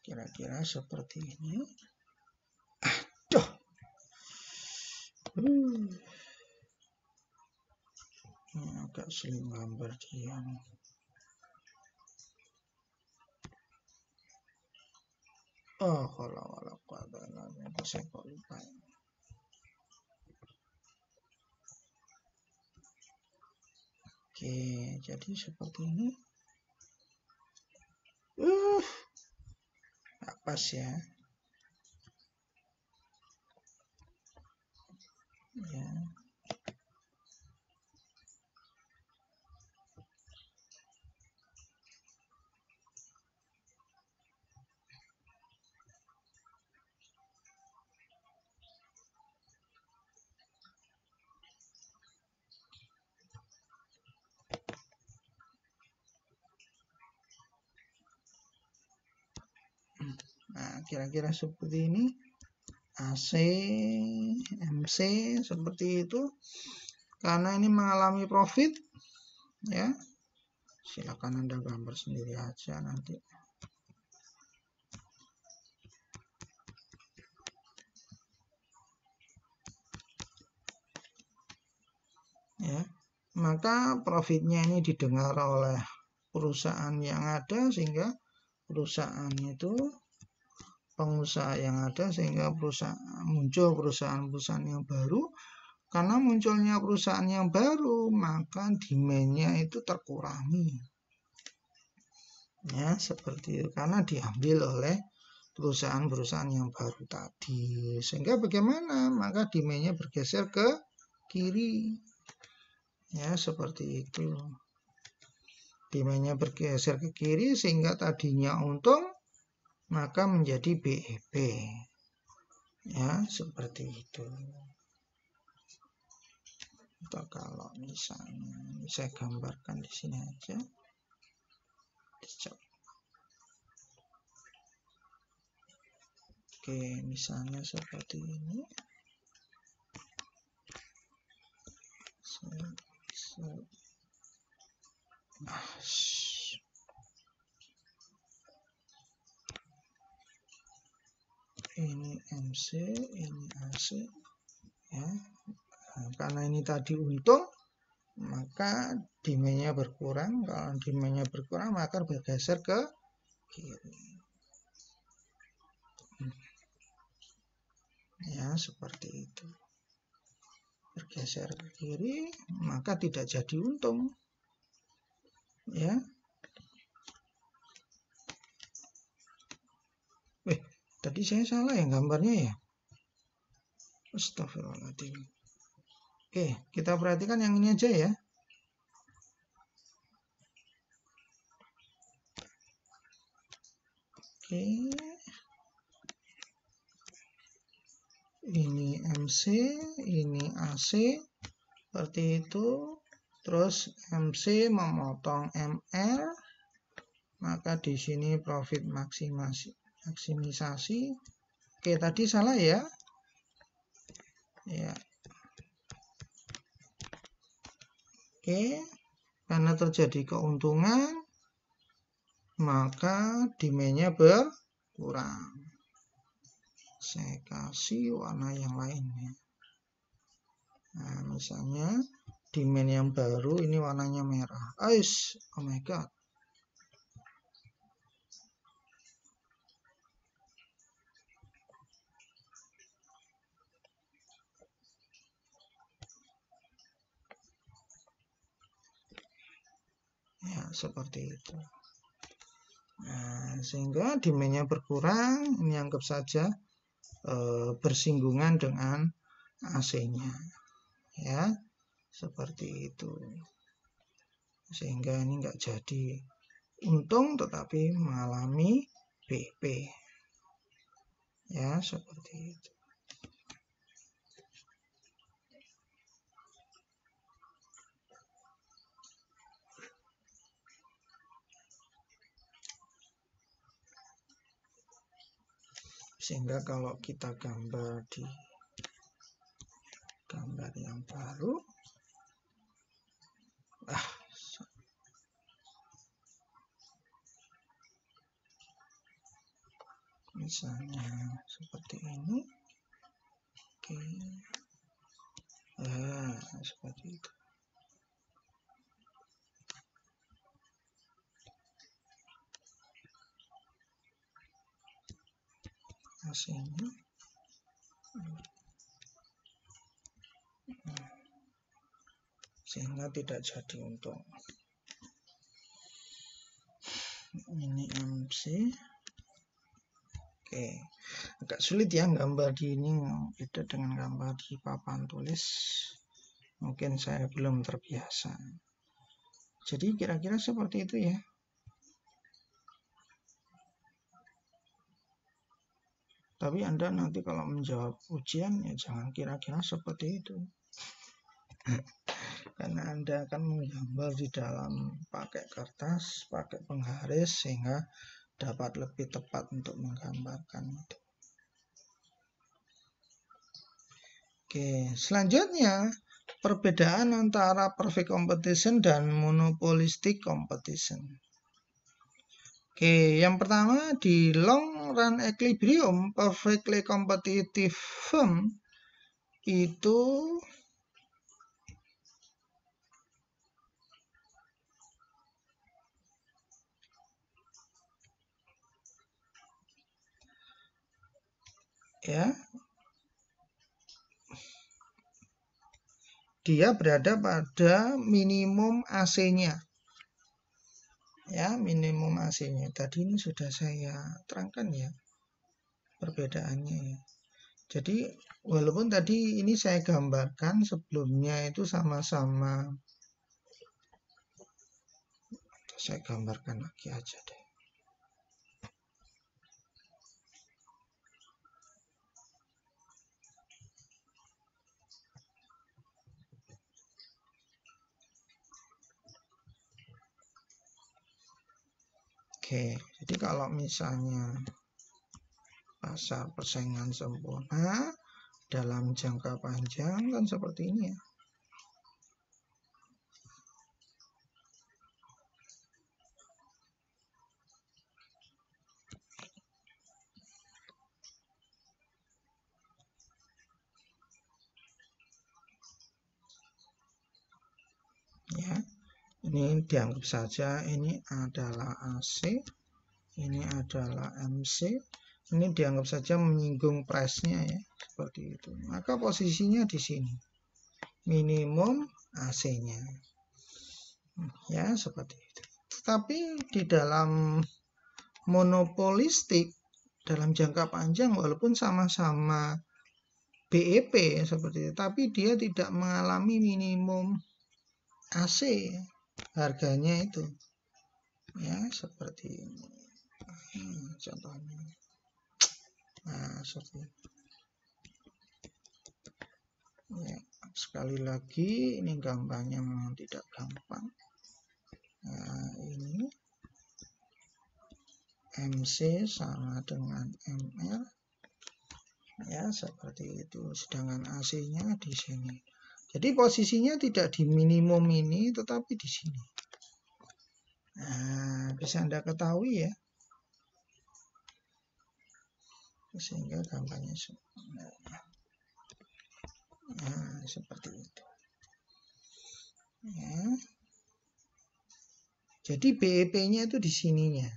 Kira-kira seperti ini. Aduh. Ini agak slim gambar dia. Kalau saya kok lupa. Oke, jadi seperti ini. Nggak pas ya. Ya. Nah, kira-kira seperti ini. AC, MC seperti itu. Karena ini mengalami profit, ya. Silakan Anda gambar sendiri aja nanti. Ya, maka profitnya ini didengar oleh perusahaan yang ada, sehingga perusahaan itu pengusaha yang ada, sehingga muncul perusahaan-perusahaan yang baru. Karena munculnya perusahaan yang baru, maka demand-nya itu terkurangi. Ya, seperti itu. Karena diambil oleh perusahaan-perusahaan yang baru tadi. Sehingga bagaimana? Maka demand-nya bergeser ke kiri. Ya, seperti itu. Demand-nya bergeser ke kiri sehingga tadinya untung, maka menjadi BEP. Ya, seperti itu. Atau kalau misalnya saya gambarkan di sini aja. Oke, misalnya seperti ini. Ini MC, ini AC, ya. Nah, karena ini tadi untung, maka demand-nya berkurang. Kalau demand-nya berkurang, maka bergeser ke kiri. Ya, seperti itu. Bergeser ke kiri, maka tidak jadi untung. Ya. Tadi saya salah ya gambarnya ya. Astagfirullahaladzim. Oke, kita perhatikan yang ini aja ya. Oke. Ini MC, ini AC. Seperti itu. Terus MC memotong MR. Maka di sini profit maksimisasi. Oke, tadi salah ya. Ya. Oke, karena terjadi keuntungan, maka demand-nya berkurang. Saya kasih warna yang lainnya. Nah, misalnya demand yang baru ini warnanya merah. Oh my god. Ya, seperti itu. Nah, sehingga demand-nya berkurang, ini anggap saja bersinggungan dengan AC-nya. Ya, seperti itu. Sehingga ini enggak jadi untung, tetapi mengalami BP. Ya, seperti itu. Sehingga kalau kita gambar di gambar yang baru, misalnya seperti ini. Oke. Seperti itu. Hasilnya sehingga tidak jadi untung. Ini MC. Oke, agak sulit ya gambar di ini, beda dengan gambar di papan tulis. Mungkin saya belum terbiasa. Jadi kira-kira seperti itu ya. Tapi Anda nanti kalau menjawab ujian ya jangan kira-kira seperti itu. Karena Anda akan menggambar di dalam pakai kertas, pakai penggaris sehingga dapat lebih tepat untuk menggambarkan itu. Oke, selanjutnya perbedaan antara perfect competition dan monopolistic competition. Oke, yang pertama di long run equilibrium, perfectly competitive firm itu ya, dia berada pada minimum AC-nya. Ya, minimum AC-nya. Tadi ini sudah saya terangkan ya perbedaannya ya. Jadi walaupun tadi ini saya gambarkan sebelumnya itu sama-sama, saya gambarkan lagi aja deh. Oke, jadi kalau misalnya pasar persaingan sempurna dalam jangka panjang kan seperti ini ya. Ya, ini dianggap saja ini adalah AC, ini adalah MC, ini dianggap saja menyinggung price-nya ya, seperti itu. Maka posisinya di sini, minimum AC-nya. Ya, seperti itu. Tetapi di dalam monopolistik, dalam jangka panjang, walaupun sama-sama BEP seperti itu, tapi dia tidak mengalami minimum AC harganya itu. Ya, seperti ini. Contohnya. Nah, seperti itu. Ya, sekali lagi ini gambarnya memang tidak gampang. Nah, ini MC sama dengan MR. Ya, seperti itu. Sedangkan AC-nya di sini. Jadi posisinya tidak di minimum ini, tetapi di sini. Nah, bisa Anda ketahui ya. Sehingga gambarnya seperti itu. Ya. Jadi BEP-nya itu di sininya.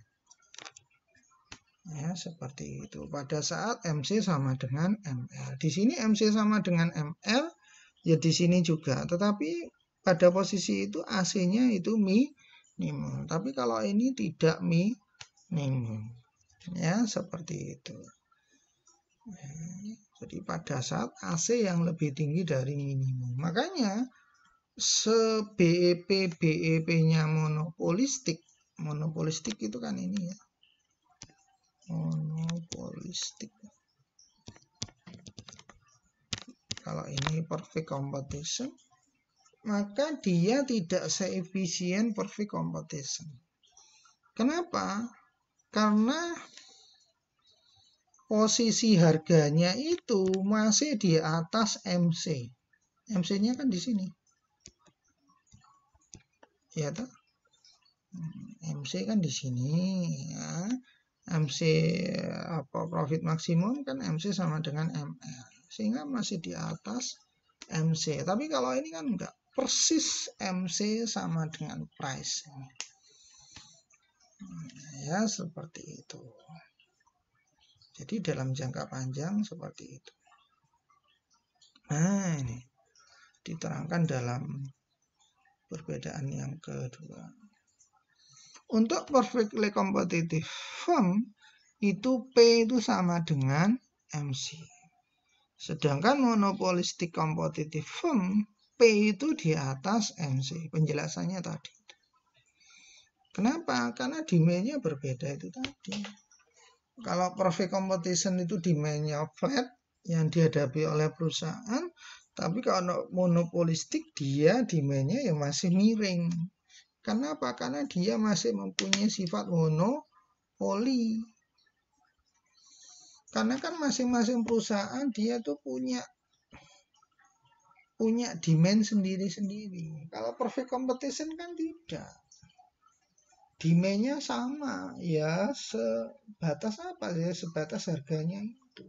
Ya, seperti itu. Pada saat MC sama dengan ML. Di sini MC sama dengan ML, ya di sini juga. Tetapi pada posisi itu AC-nya itu minimum. Tapi kalau ini tidak minimum. Ya, seperti itu. Ya, jadi pada saat AC yang lebih tinggi dari minimum. Makanya BEP-nya monopolistik itu kan ini ya. Monopolistik. Kalau ini perfect competition, maka dia tidak seefisien perfect competition. Kenapa? Karena posisi harganya itu masih di atas MC. MC-nya kan di sini. Ya toh? MC kan di sini ya. MC profit maksimum kan MC sama dengan ML, sehingga masih di atas MC. Tapi kalau ini kan enggak, persis MC sama dengan price ya, seperti itu. Jadi dalam jangka panjang seperti itu. Nah, ini diterangkan dalam perbedaan yang kedua. Untuk perfectly competitive firm itu P itu sama dengan MC. Sedangkan monopolistic competitive firm P itu di atas MC. Penjelasannya tadi. Kenapa? Karena demand-nya berbeda itu tadi. Kalau perfect competition itu demand-nya flat yang dihadapi oleh perusahaan, tapi kalau monopolistik dia demand-nya ya masih miring. Kenapa? Karena dia masih mempunyai sifat monopoli. Karena kan masing-masing perusahaan dia tuh punya demand sendiri-sendiri. Kalau perfect competition kan tidak. Demand-nya sama, ya sebatas apa ya? Sebatas harganya itu.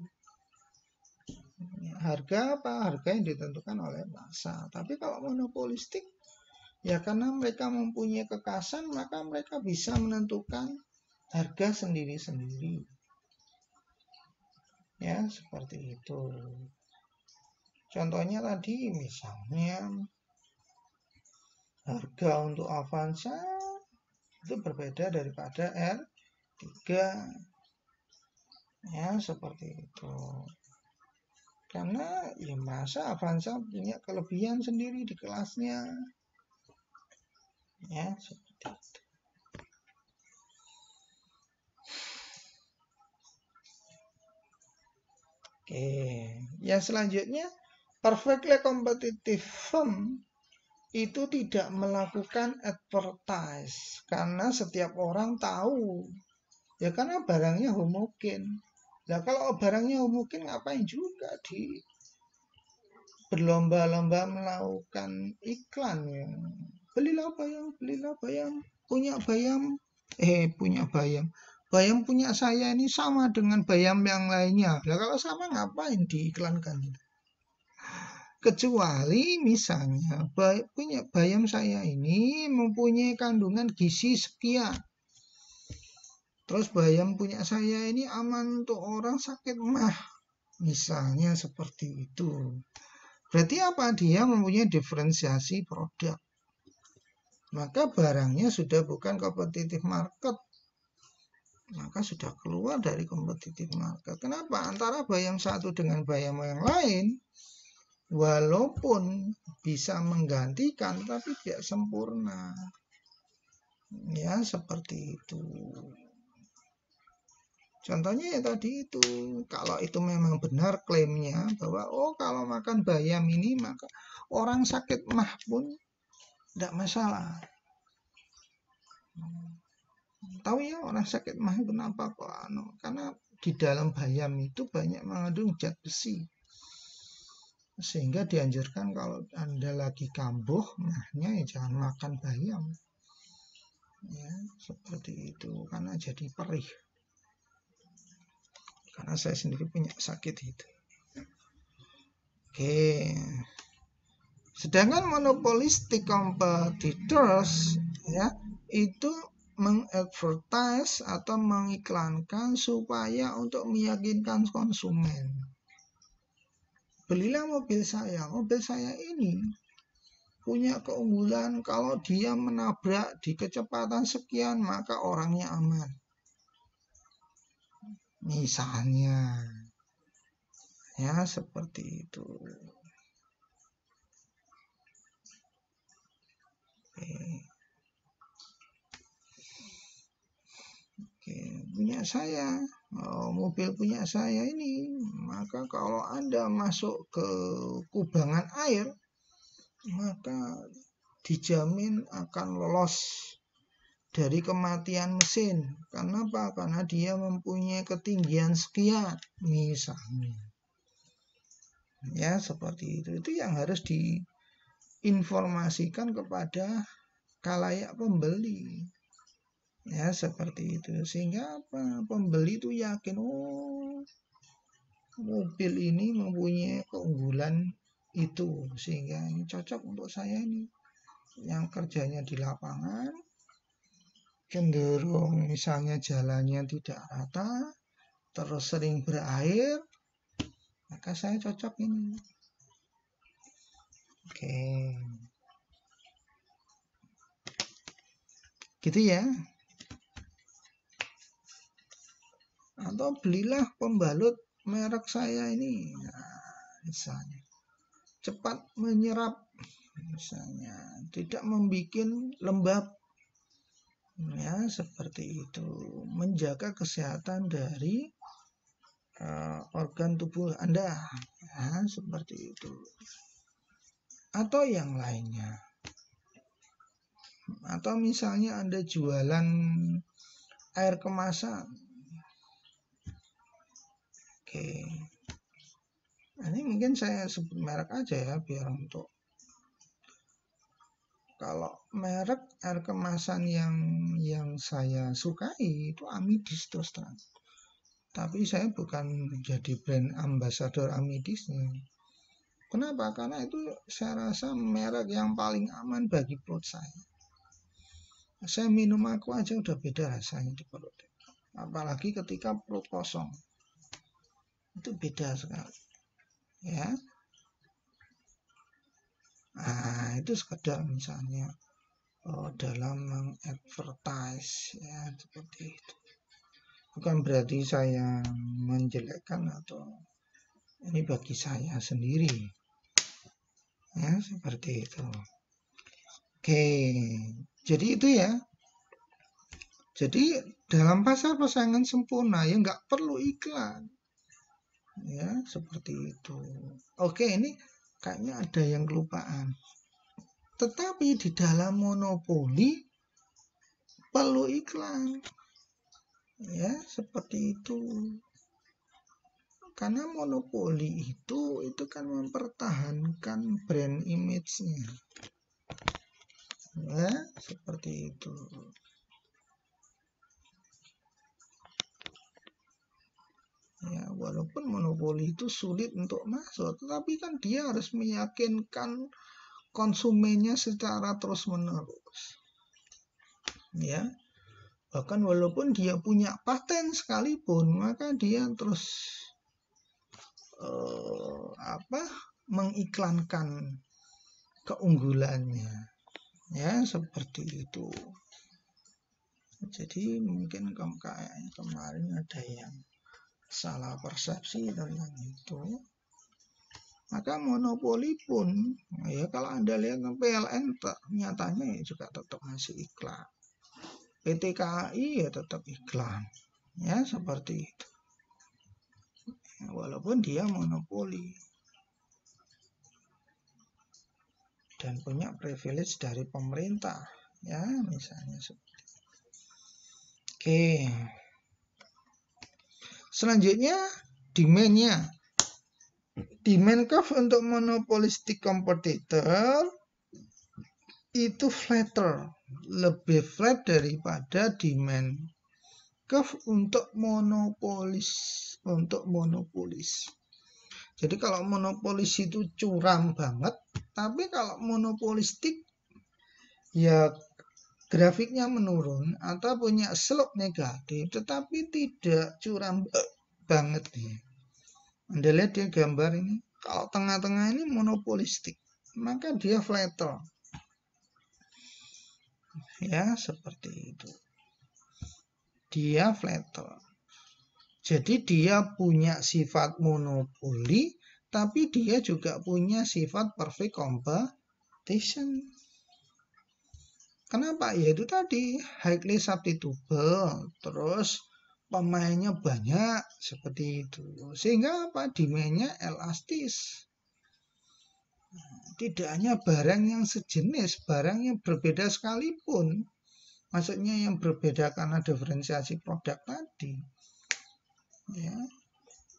Harga apa? Harga yang ditentukan oleh pasar. Tapi kalau monopolistik, ya karena mereka mempunyai kekasan, maka mereka bisa menentukan harga sendiri-sendiri. Ya, seperti itu. Contohnya tadi misalnya harga untuk Avanza itu berbeda daripada R3. Ya, seperti itu. Karena ya masa Avanza punya kelebihan sendiri di kelasnya. Ya, seperti itu. Oke, yang selanjutnya perfectly competitive firm itu tidak melakukan advertise karena setiap orang tahu. Ya karena barangnya homogen. Nah kalau barangnya homogen ngapain juga di berlomba-lomba melakukan iklan ya. Belilah bayam, punya bayam. Bayam punya saya ini sama dengan bayam yang lainnya. Nah kalau sama ngapain diiklankan? Kecuali misalnya punya bayam saya ini mempunyai kandungan gizi sekian. Terus bayam punya saya ini aman untuk orang sakit mah. Misalnya seperti itu. Berarti apa? Dia mempunyai diferensiasi produk. Maka barangnya sudah bukan competitive market. Maka sudah keluar dari competitive market. Kenapa? Antara bayam satu dengan bayam yang lain, walaupun bisa menggantikan, tapi tidak sempurna. Ya, seperti itu. Contohnya ya tadi itu, kalau itu memang benar klaimnya bahwa kalau makan bayam ini maka orang sakit mah pun tidak masalah. Tahu ya orang sakit mah kenapa kok? Karena di dalam bayam itu banyak mengandung zat besi. Sehingga dianjurkan kalau Anda lagi kambuh mahnya ya jangan makan bayam. Ya, seperti itu karena jadi perih. Karena saya sendiri punya sakit itu. Oke. Sedangkan monopolistic competitors ya itu mengadvertise atau mengiklankan supaya untuk meyakinkan konsumen. Belilah mobil saya ini punya keunggulan kalau dia menabrak di kecepatan sekian maka orangnya aman. Misalnya ya seperti itu. Oke, punya saya, mobil punya saya ini, maka kalau Anda masuk ke kubangan air, maka dijamin akan lolos dari kematian mesin. Kenapa? Karena dia mempunyai ketinggian sekian, misalnya. Ya, seperti itu. Itu yang harus diinformasikan kepada khalayak pembeli. Ya seperti itu sehingga apa pembeli itu yakin mobil ini mempunyai keunggulan itu sehingga ini cocok untuk saya ini yang kerjanya di lapangan cenderung misalnya jalannya tidak rata terus sering berair maka saya cocok ini. Oke. Gitu ya. Atau belilah pembalut merek saya ini. Nah, misalnya cepat menyerap, misalnya tidak membuat lembab, ya seperti itu. Menjaga kesehatan dari organ tubuh Anda, ya seperti itu. Atau yang lainnya. Atau misalnya Anda jualan air kemasan. Oke. Ini mungkin saya sebut merek aja ya, biar untuk kalau merek air kemasan yang saya sukai itu Amidis terus terang. Tapi saya bukan menjadi brand ambassador Amidisnya. Kenapa? Karena itu saya rasa merek yang paling aman bagi perut saya. Saya minum aku aja udah beda rasanya di perut. Apalagi ketika perut kosong. Itu beda sekali. Ya. Nah, itu sekedar misalnya dalam mengadvertise ya seperti itu. Bukan berarti saya menjelekkan atau ini bagi saya sendiri. Ya, seperti itu. Oke. Jadi itu ya. Jadi dalam pasar persaingan sempurna ya nggak perlu iklan. Ya, seperti itu. Oke, ini kayaknya ada yang kelupaan. Tetapi di dalam monopoli perlu iklan. Ya, seperti itu. Karena monopoli itu kan mempertahankan brand image-nya. Ya, seperti itu. Ya, walaupun monopoli itu sulit untuk masuk, tetapi kan dia harus meyakinkan konsumennya secara terus-menerus. Ya. Bahkan walaupun dia punya paten sekalipun, maka dia terus mengiklankan keunggulannya. Ya, seperti itu. Jadi mungkin kayaknya kemarin ada yang salah persepsi tentang itu. Maka monopoli pun, ya kalau Anda lihat PLN nyatanya ya juga tetap masih iklan. PT KAI ya tetap iklan. Ya, seperti itu. Ya, walaupun dia monopoli. Dan punya privilege dari pemerintah. Ya, misalnya seperti itu. Oke. Selanjutnya, demand-nya. Demand curve untuk monopolistic competitor itu flatter, lebih flat daripada demand curve untuk monopolis. Jadi kalau monopolis itu curam banget, tapi kalau monopolistik ya grafiknya menurun atau punya slope negatif, tetapi tidak curam banget nih. Anda lihat dia gambar ini, kalau tengah-tengah ini monopolistik, maka dia flatter. Ya, seperti itu. Dia flatter. Jadi dia punya sifat monopoli, tapi dia juga punya sifat perfect competition. Kenapa? Ya itu tadi, highly substitutable, terus pemainnya banyak seperti itu, sehingga apa, demand-nya elastis. Tidak hanya barang yang sejenis, barang yang berbeda sekalipun, maksudnya yang berbeda karena diferensiasi produk tadi, ya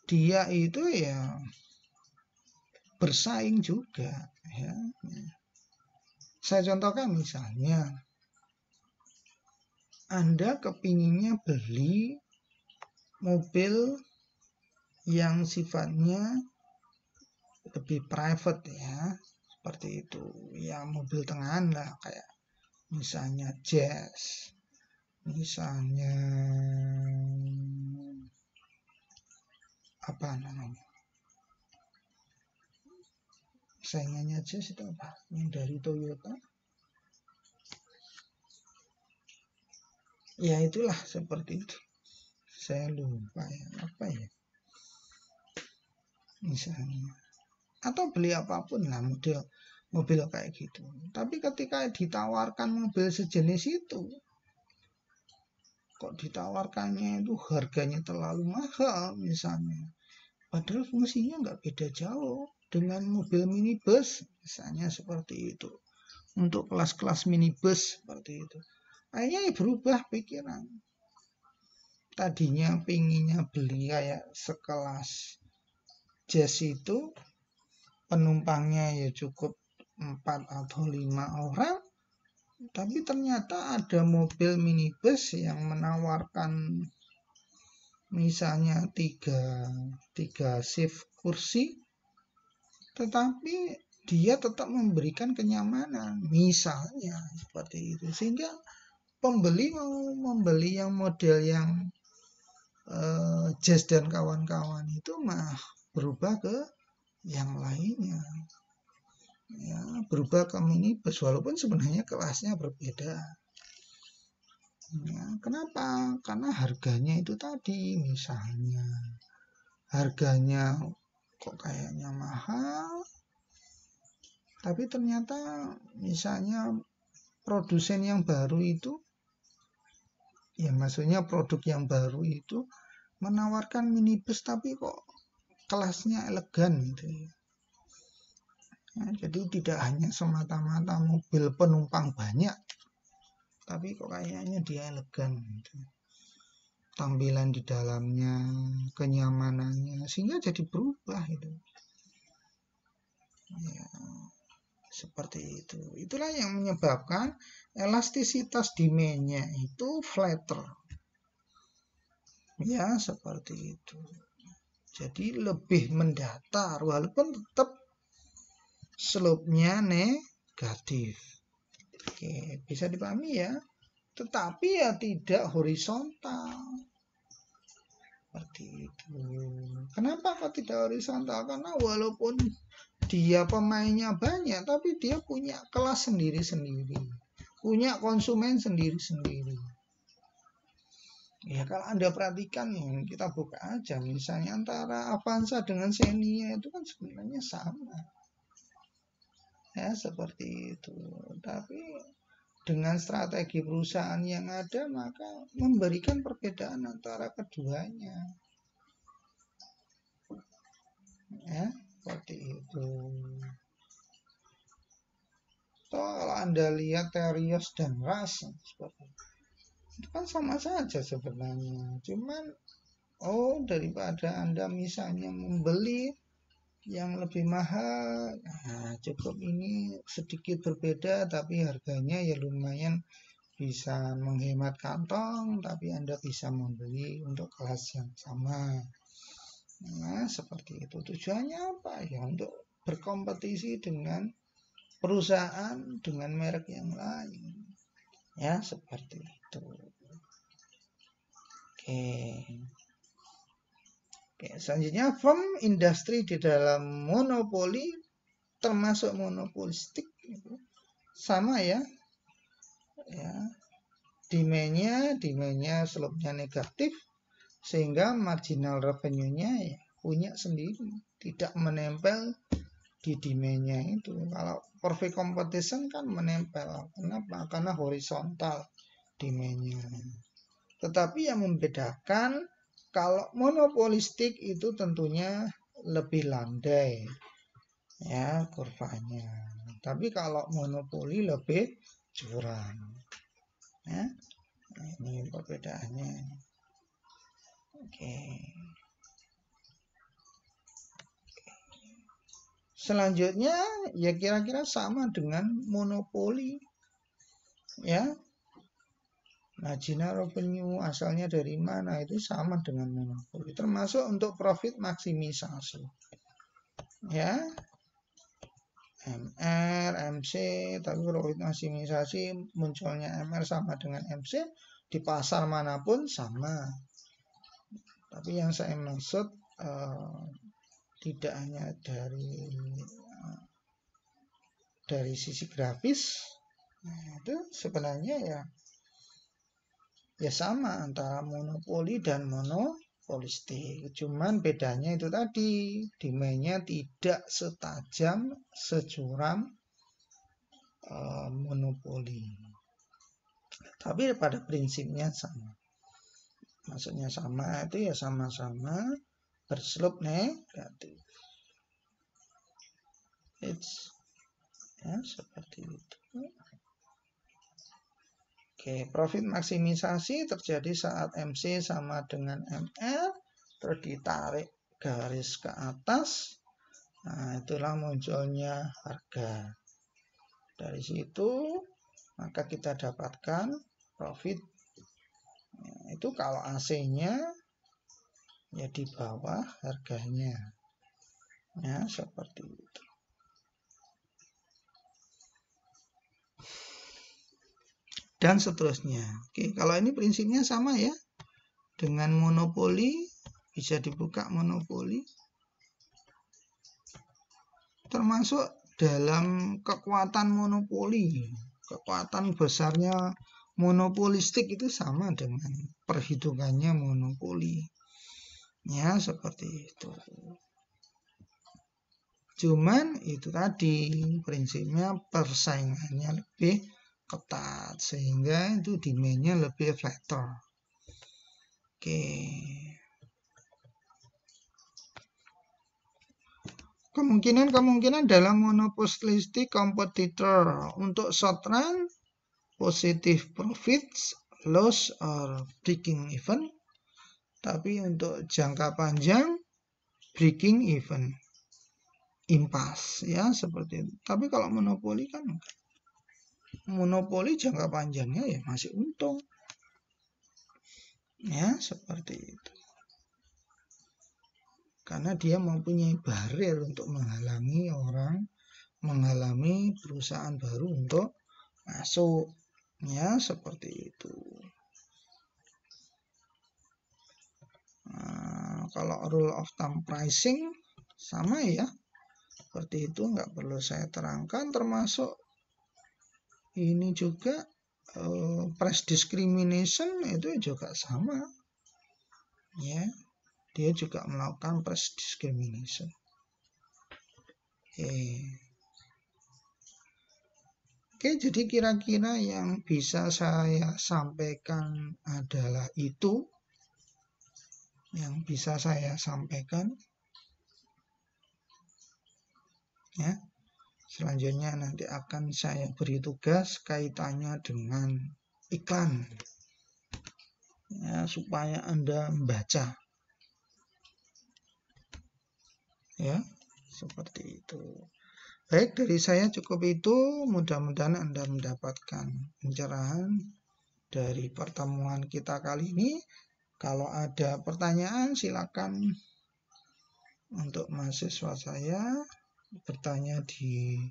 dia itu ya bersaing juga, ya. Saya contohkan misalnya Anda kepinginnya beli mobil yang sifatnya lebih private ya, seperti itu ya, mobil tengahan lah, kayak misalnya Jazz, misalnya apa namanya, saingannya Jazz itu apa yang dari Toyota, Ya itulah seperti itu. Saya lupa ya, apa ya, misalnya. Atau beli apapun lah mobil kayak gitu. Tapi ketika ditawarkan mobil sejenis itu, kok ditawarkannya itu harganya terlalu mahal misalnya. Padahal fungsinya nggak beda jauh dengan mobil minibus, misalnya seperti itu. Untuk kelas-kelas minibus seperti itu. Akhirnya berubah pikiran. Tadinya pinginnya beli kayak sekelas Jazz itu, penumpangnya ya cukup 4 atau 5 orang, tapi ternyata ada mobil minibus yang menawarkan misalnya tiga shift kursi, tetapi dia tetap memberikan kenyamanan, misalnya seperti itu. Sehingga pembeli mau membeli yang model yang Jazz dan kawan-kawan itu mah berubah ke yang lainnya. Ya, berubah ke minibus walaupun sebenarnya kelasnya berbeda. Ya, kenapa? Karena harganya itu tadi, misalnya harganya kok kayaknya mahal, tapi ternyata misalnya produsen yang baru itu, ya maksudnya produk yang baru itu menawarkan minibus tapi kok kelasnya elegan gitu ya. Ya, jadi tidak hanya semata-mata mobil penumpang banyak, tapi kok kayaknya dia elegan gitu. Tampilan di dalamnya, kenyamanannya, sehingga jadi berubah itu. Ya, seperti itu. Itulah yang menyebabkan elastisitas demand-nya itu flatter. Ya, seperti itu. Jadi lebih mendatar walaupun tetap slope-nya negatif. Oke, bisa dipahami ya. Tetapi ya tidak horizontal. Seperti itu. Kenapa kok tidak horizontal? Karena walaupun dia pemainnya banyak, tapi dia punya kelas sendiri-sendiri. Punya konsumen sendiri-sendiri. Ya kalau Anda perhatikan, kita buka aja. Misalnya antara Avanza dengan Xenia itu kan sebenarnya sama. Ya seperti itu. Tapi dengan strategi perusahaan yang ada, maka memberikan perbedaan antara keduanya. Ya, seperti itu. So, kalau Anda lihat Terios dan Ras, seperti itu kan sama saja sebenarnya. Cuman, daripada Anda misalnya membeli yang lebih mahal, nah cukup ini sedikit berbeda, tapi harganya ya lumayan bisa menghemat kantong, tapi Anda bisa membeli untuk kelas yang sama. Nah, seperti itu. Tujuannya apa? Ya untuk berkompetisi dengan perusahaan dengan merek yang lain. Ya, seperti itu. Oke, selanjutnya firm industri di dalam monopoli termasuk monopolistik sama ya. Ya. Demand-nya slope-nya negatif sehingga marginal revenue-nya ya punya sendiri, tidak menempel di demand-nya itu. Kalau perfect competition kan menempel. Kenapa? Karena horizontal demand-nya. Tetapi yang membedakan kalau monopolistik itu tentunya lebih landai ya kurvanya. Tapi kalau monopoli lebih curam. Ya. Nah, ini perbedaannya. Oke. Selanjutnya ya kira-kira sama dengan monopoli. Ya. Marginal revenue asalnya dari mana itu sama dengan monopoli. Termasuk untuk profit maksimisasi. Ya. MR, MC, tapi profit maksimisasi munculnya MR sama dengan MC di pasar manapun sama. Tapi yang saya maksud tidak hanya dari sisi grafis, nah itu sebenarnya ya sama antara monopoli dan monopolistik. Cuman bedanya itu tadi, demand-nya tidak setajam, securam monopoli. Tapi pada prinsipnya sama. Maksudnya sama itu ya sama-sama berslope negatif. Ya, seperti itu. Oke, profit maksimisasi terjadi saat MC sama dengan ML, terus ditarik garis ke atas. Nah, itulah munculnya harga. Dari situ, maka kita dapatkan profit. Nah, itu kalau AC-nya ya di bawah harganya. Ya, seperti itu. Dan seterusnya. Oke, kalau ini prinsipnya sama ya. Dengan monopoli, bisa dibuka monopoli. Termasuk dalam kekuatan monopoli. Kekuatan besarnya monopolistik itu sama dengan perhitungannya monopoli. Ya, seperti itu. Cuman itu tadi prinsipnya persaingannya lebih ketat sehingga itu demand-nya lebih flatter. Oke. Kemungkinan dalam monopolistic competitor untuk short run positive profits, loss or breaking even. Tapi untuk jangka panjang breaking even, impasse ya seperti itu. Tapi kalau monopoli kan monopoli jangka panjangnya ya masih untung. Ya, seperti itu. Karena dia mempunyai barrier untuk menghalangi orang, menghalangi perusahaan baru untuk masuk. Ya, seperti itu. Nah, kalau rule of thumb pricing sama ya. Seperti itu, nggak perlu saya terangkan, termasuk ini juga price discrimination itu juga sama. Ya, dia juga melakukan price discrimination. Oke, jadi kira-kira yang bisa saya sampaikan adalah itu. Yang bisa saya sampaikan. Ya. Selanjutnya nanti akan saya beri tugas kaitannya dengan iklan. Ya, supaya Anda membaca. Ya, seperti itu. Baik, dari saya cukup itu. Mudah-mudahan Anda mendapatkan pencerahan dari pertemuan kita kali ini. Kalau ada pertanyaan, silakan untuk mahasiswa saya bertanya di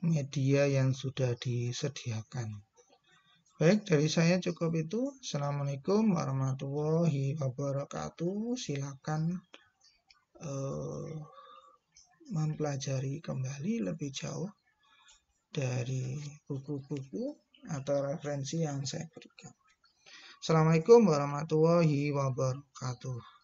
media yang sudah disediakan. Baik, dari saya cukup itu. Assalamualaikum warahmatullahi wabarakatuh. Silakan mempelajari kembali lebih jauh dari buku-buku atau referensi yang saya berikan. Assalamualaikum warahmatullahi wabarakatuh.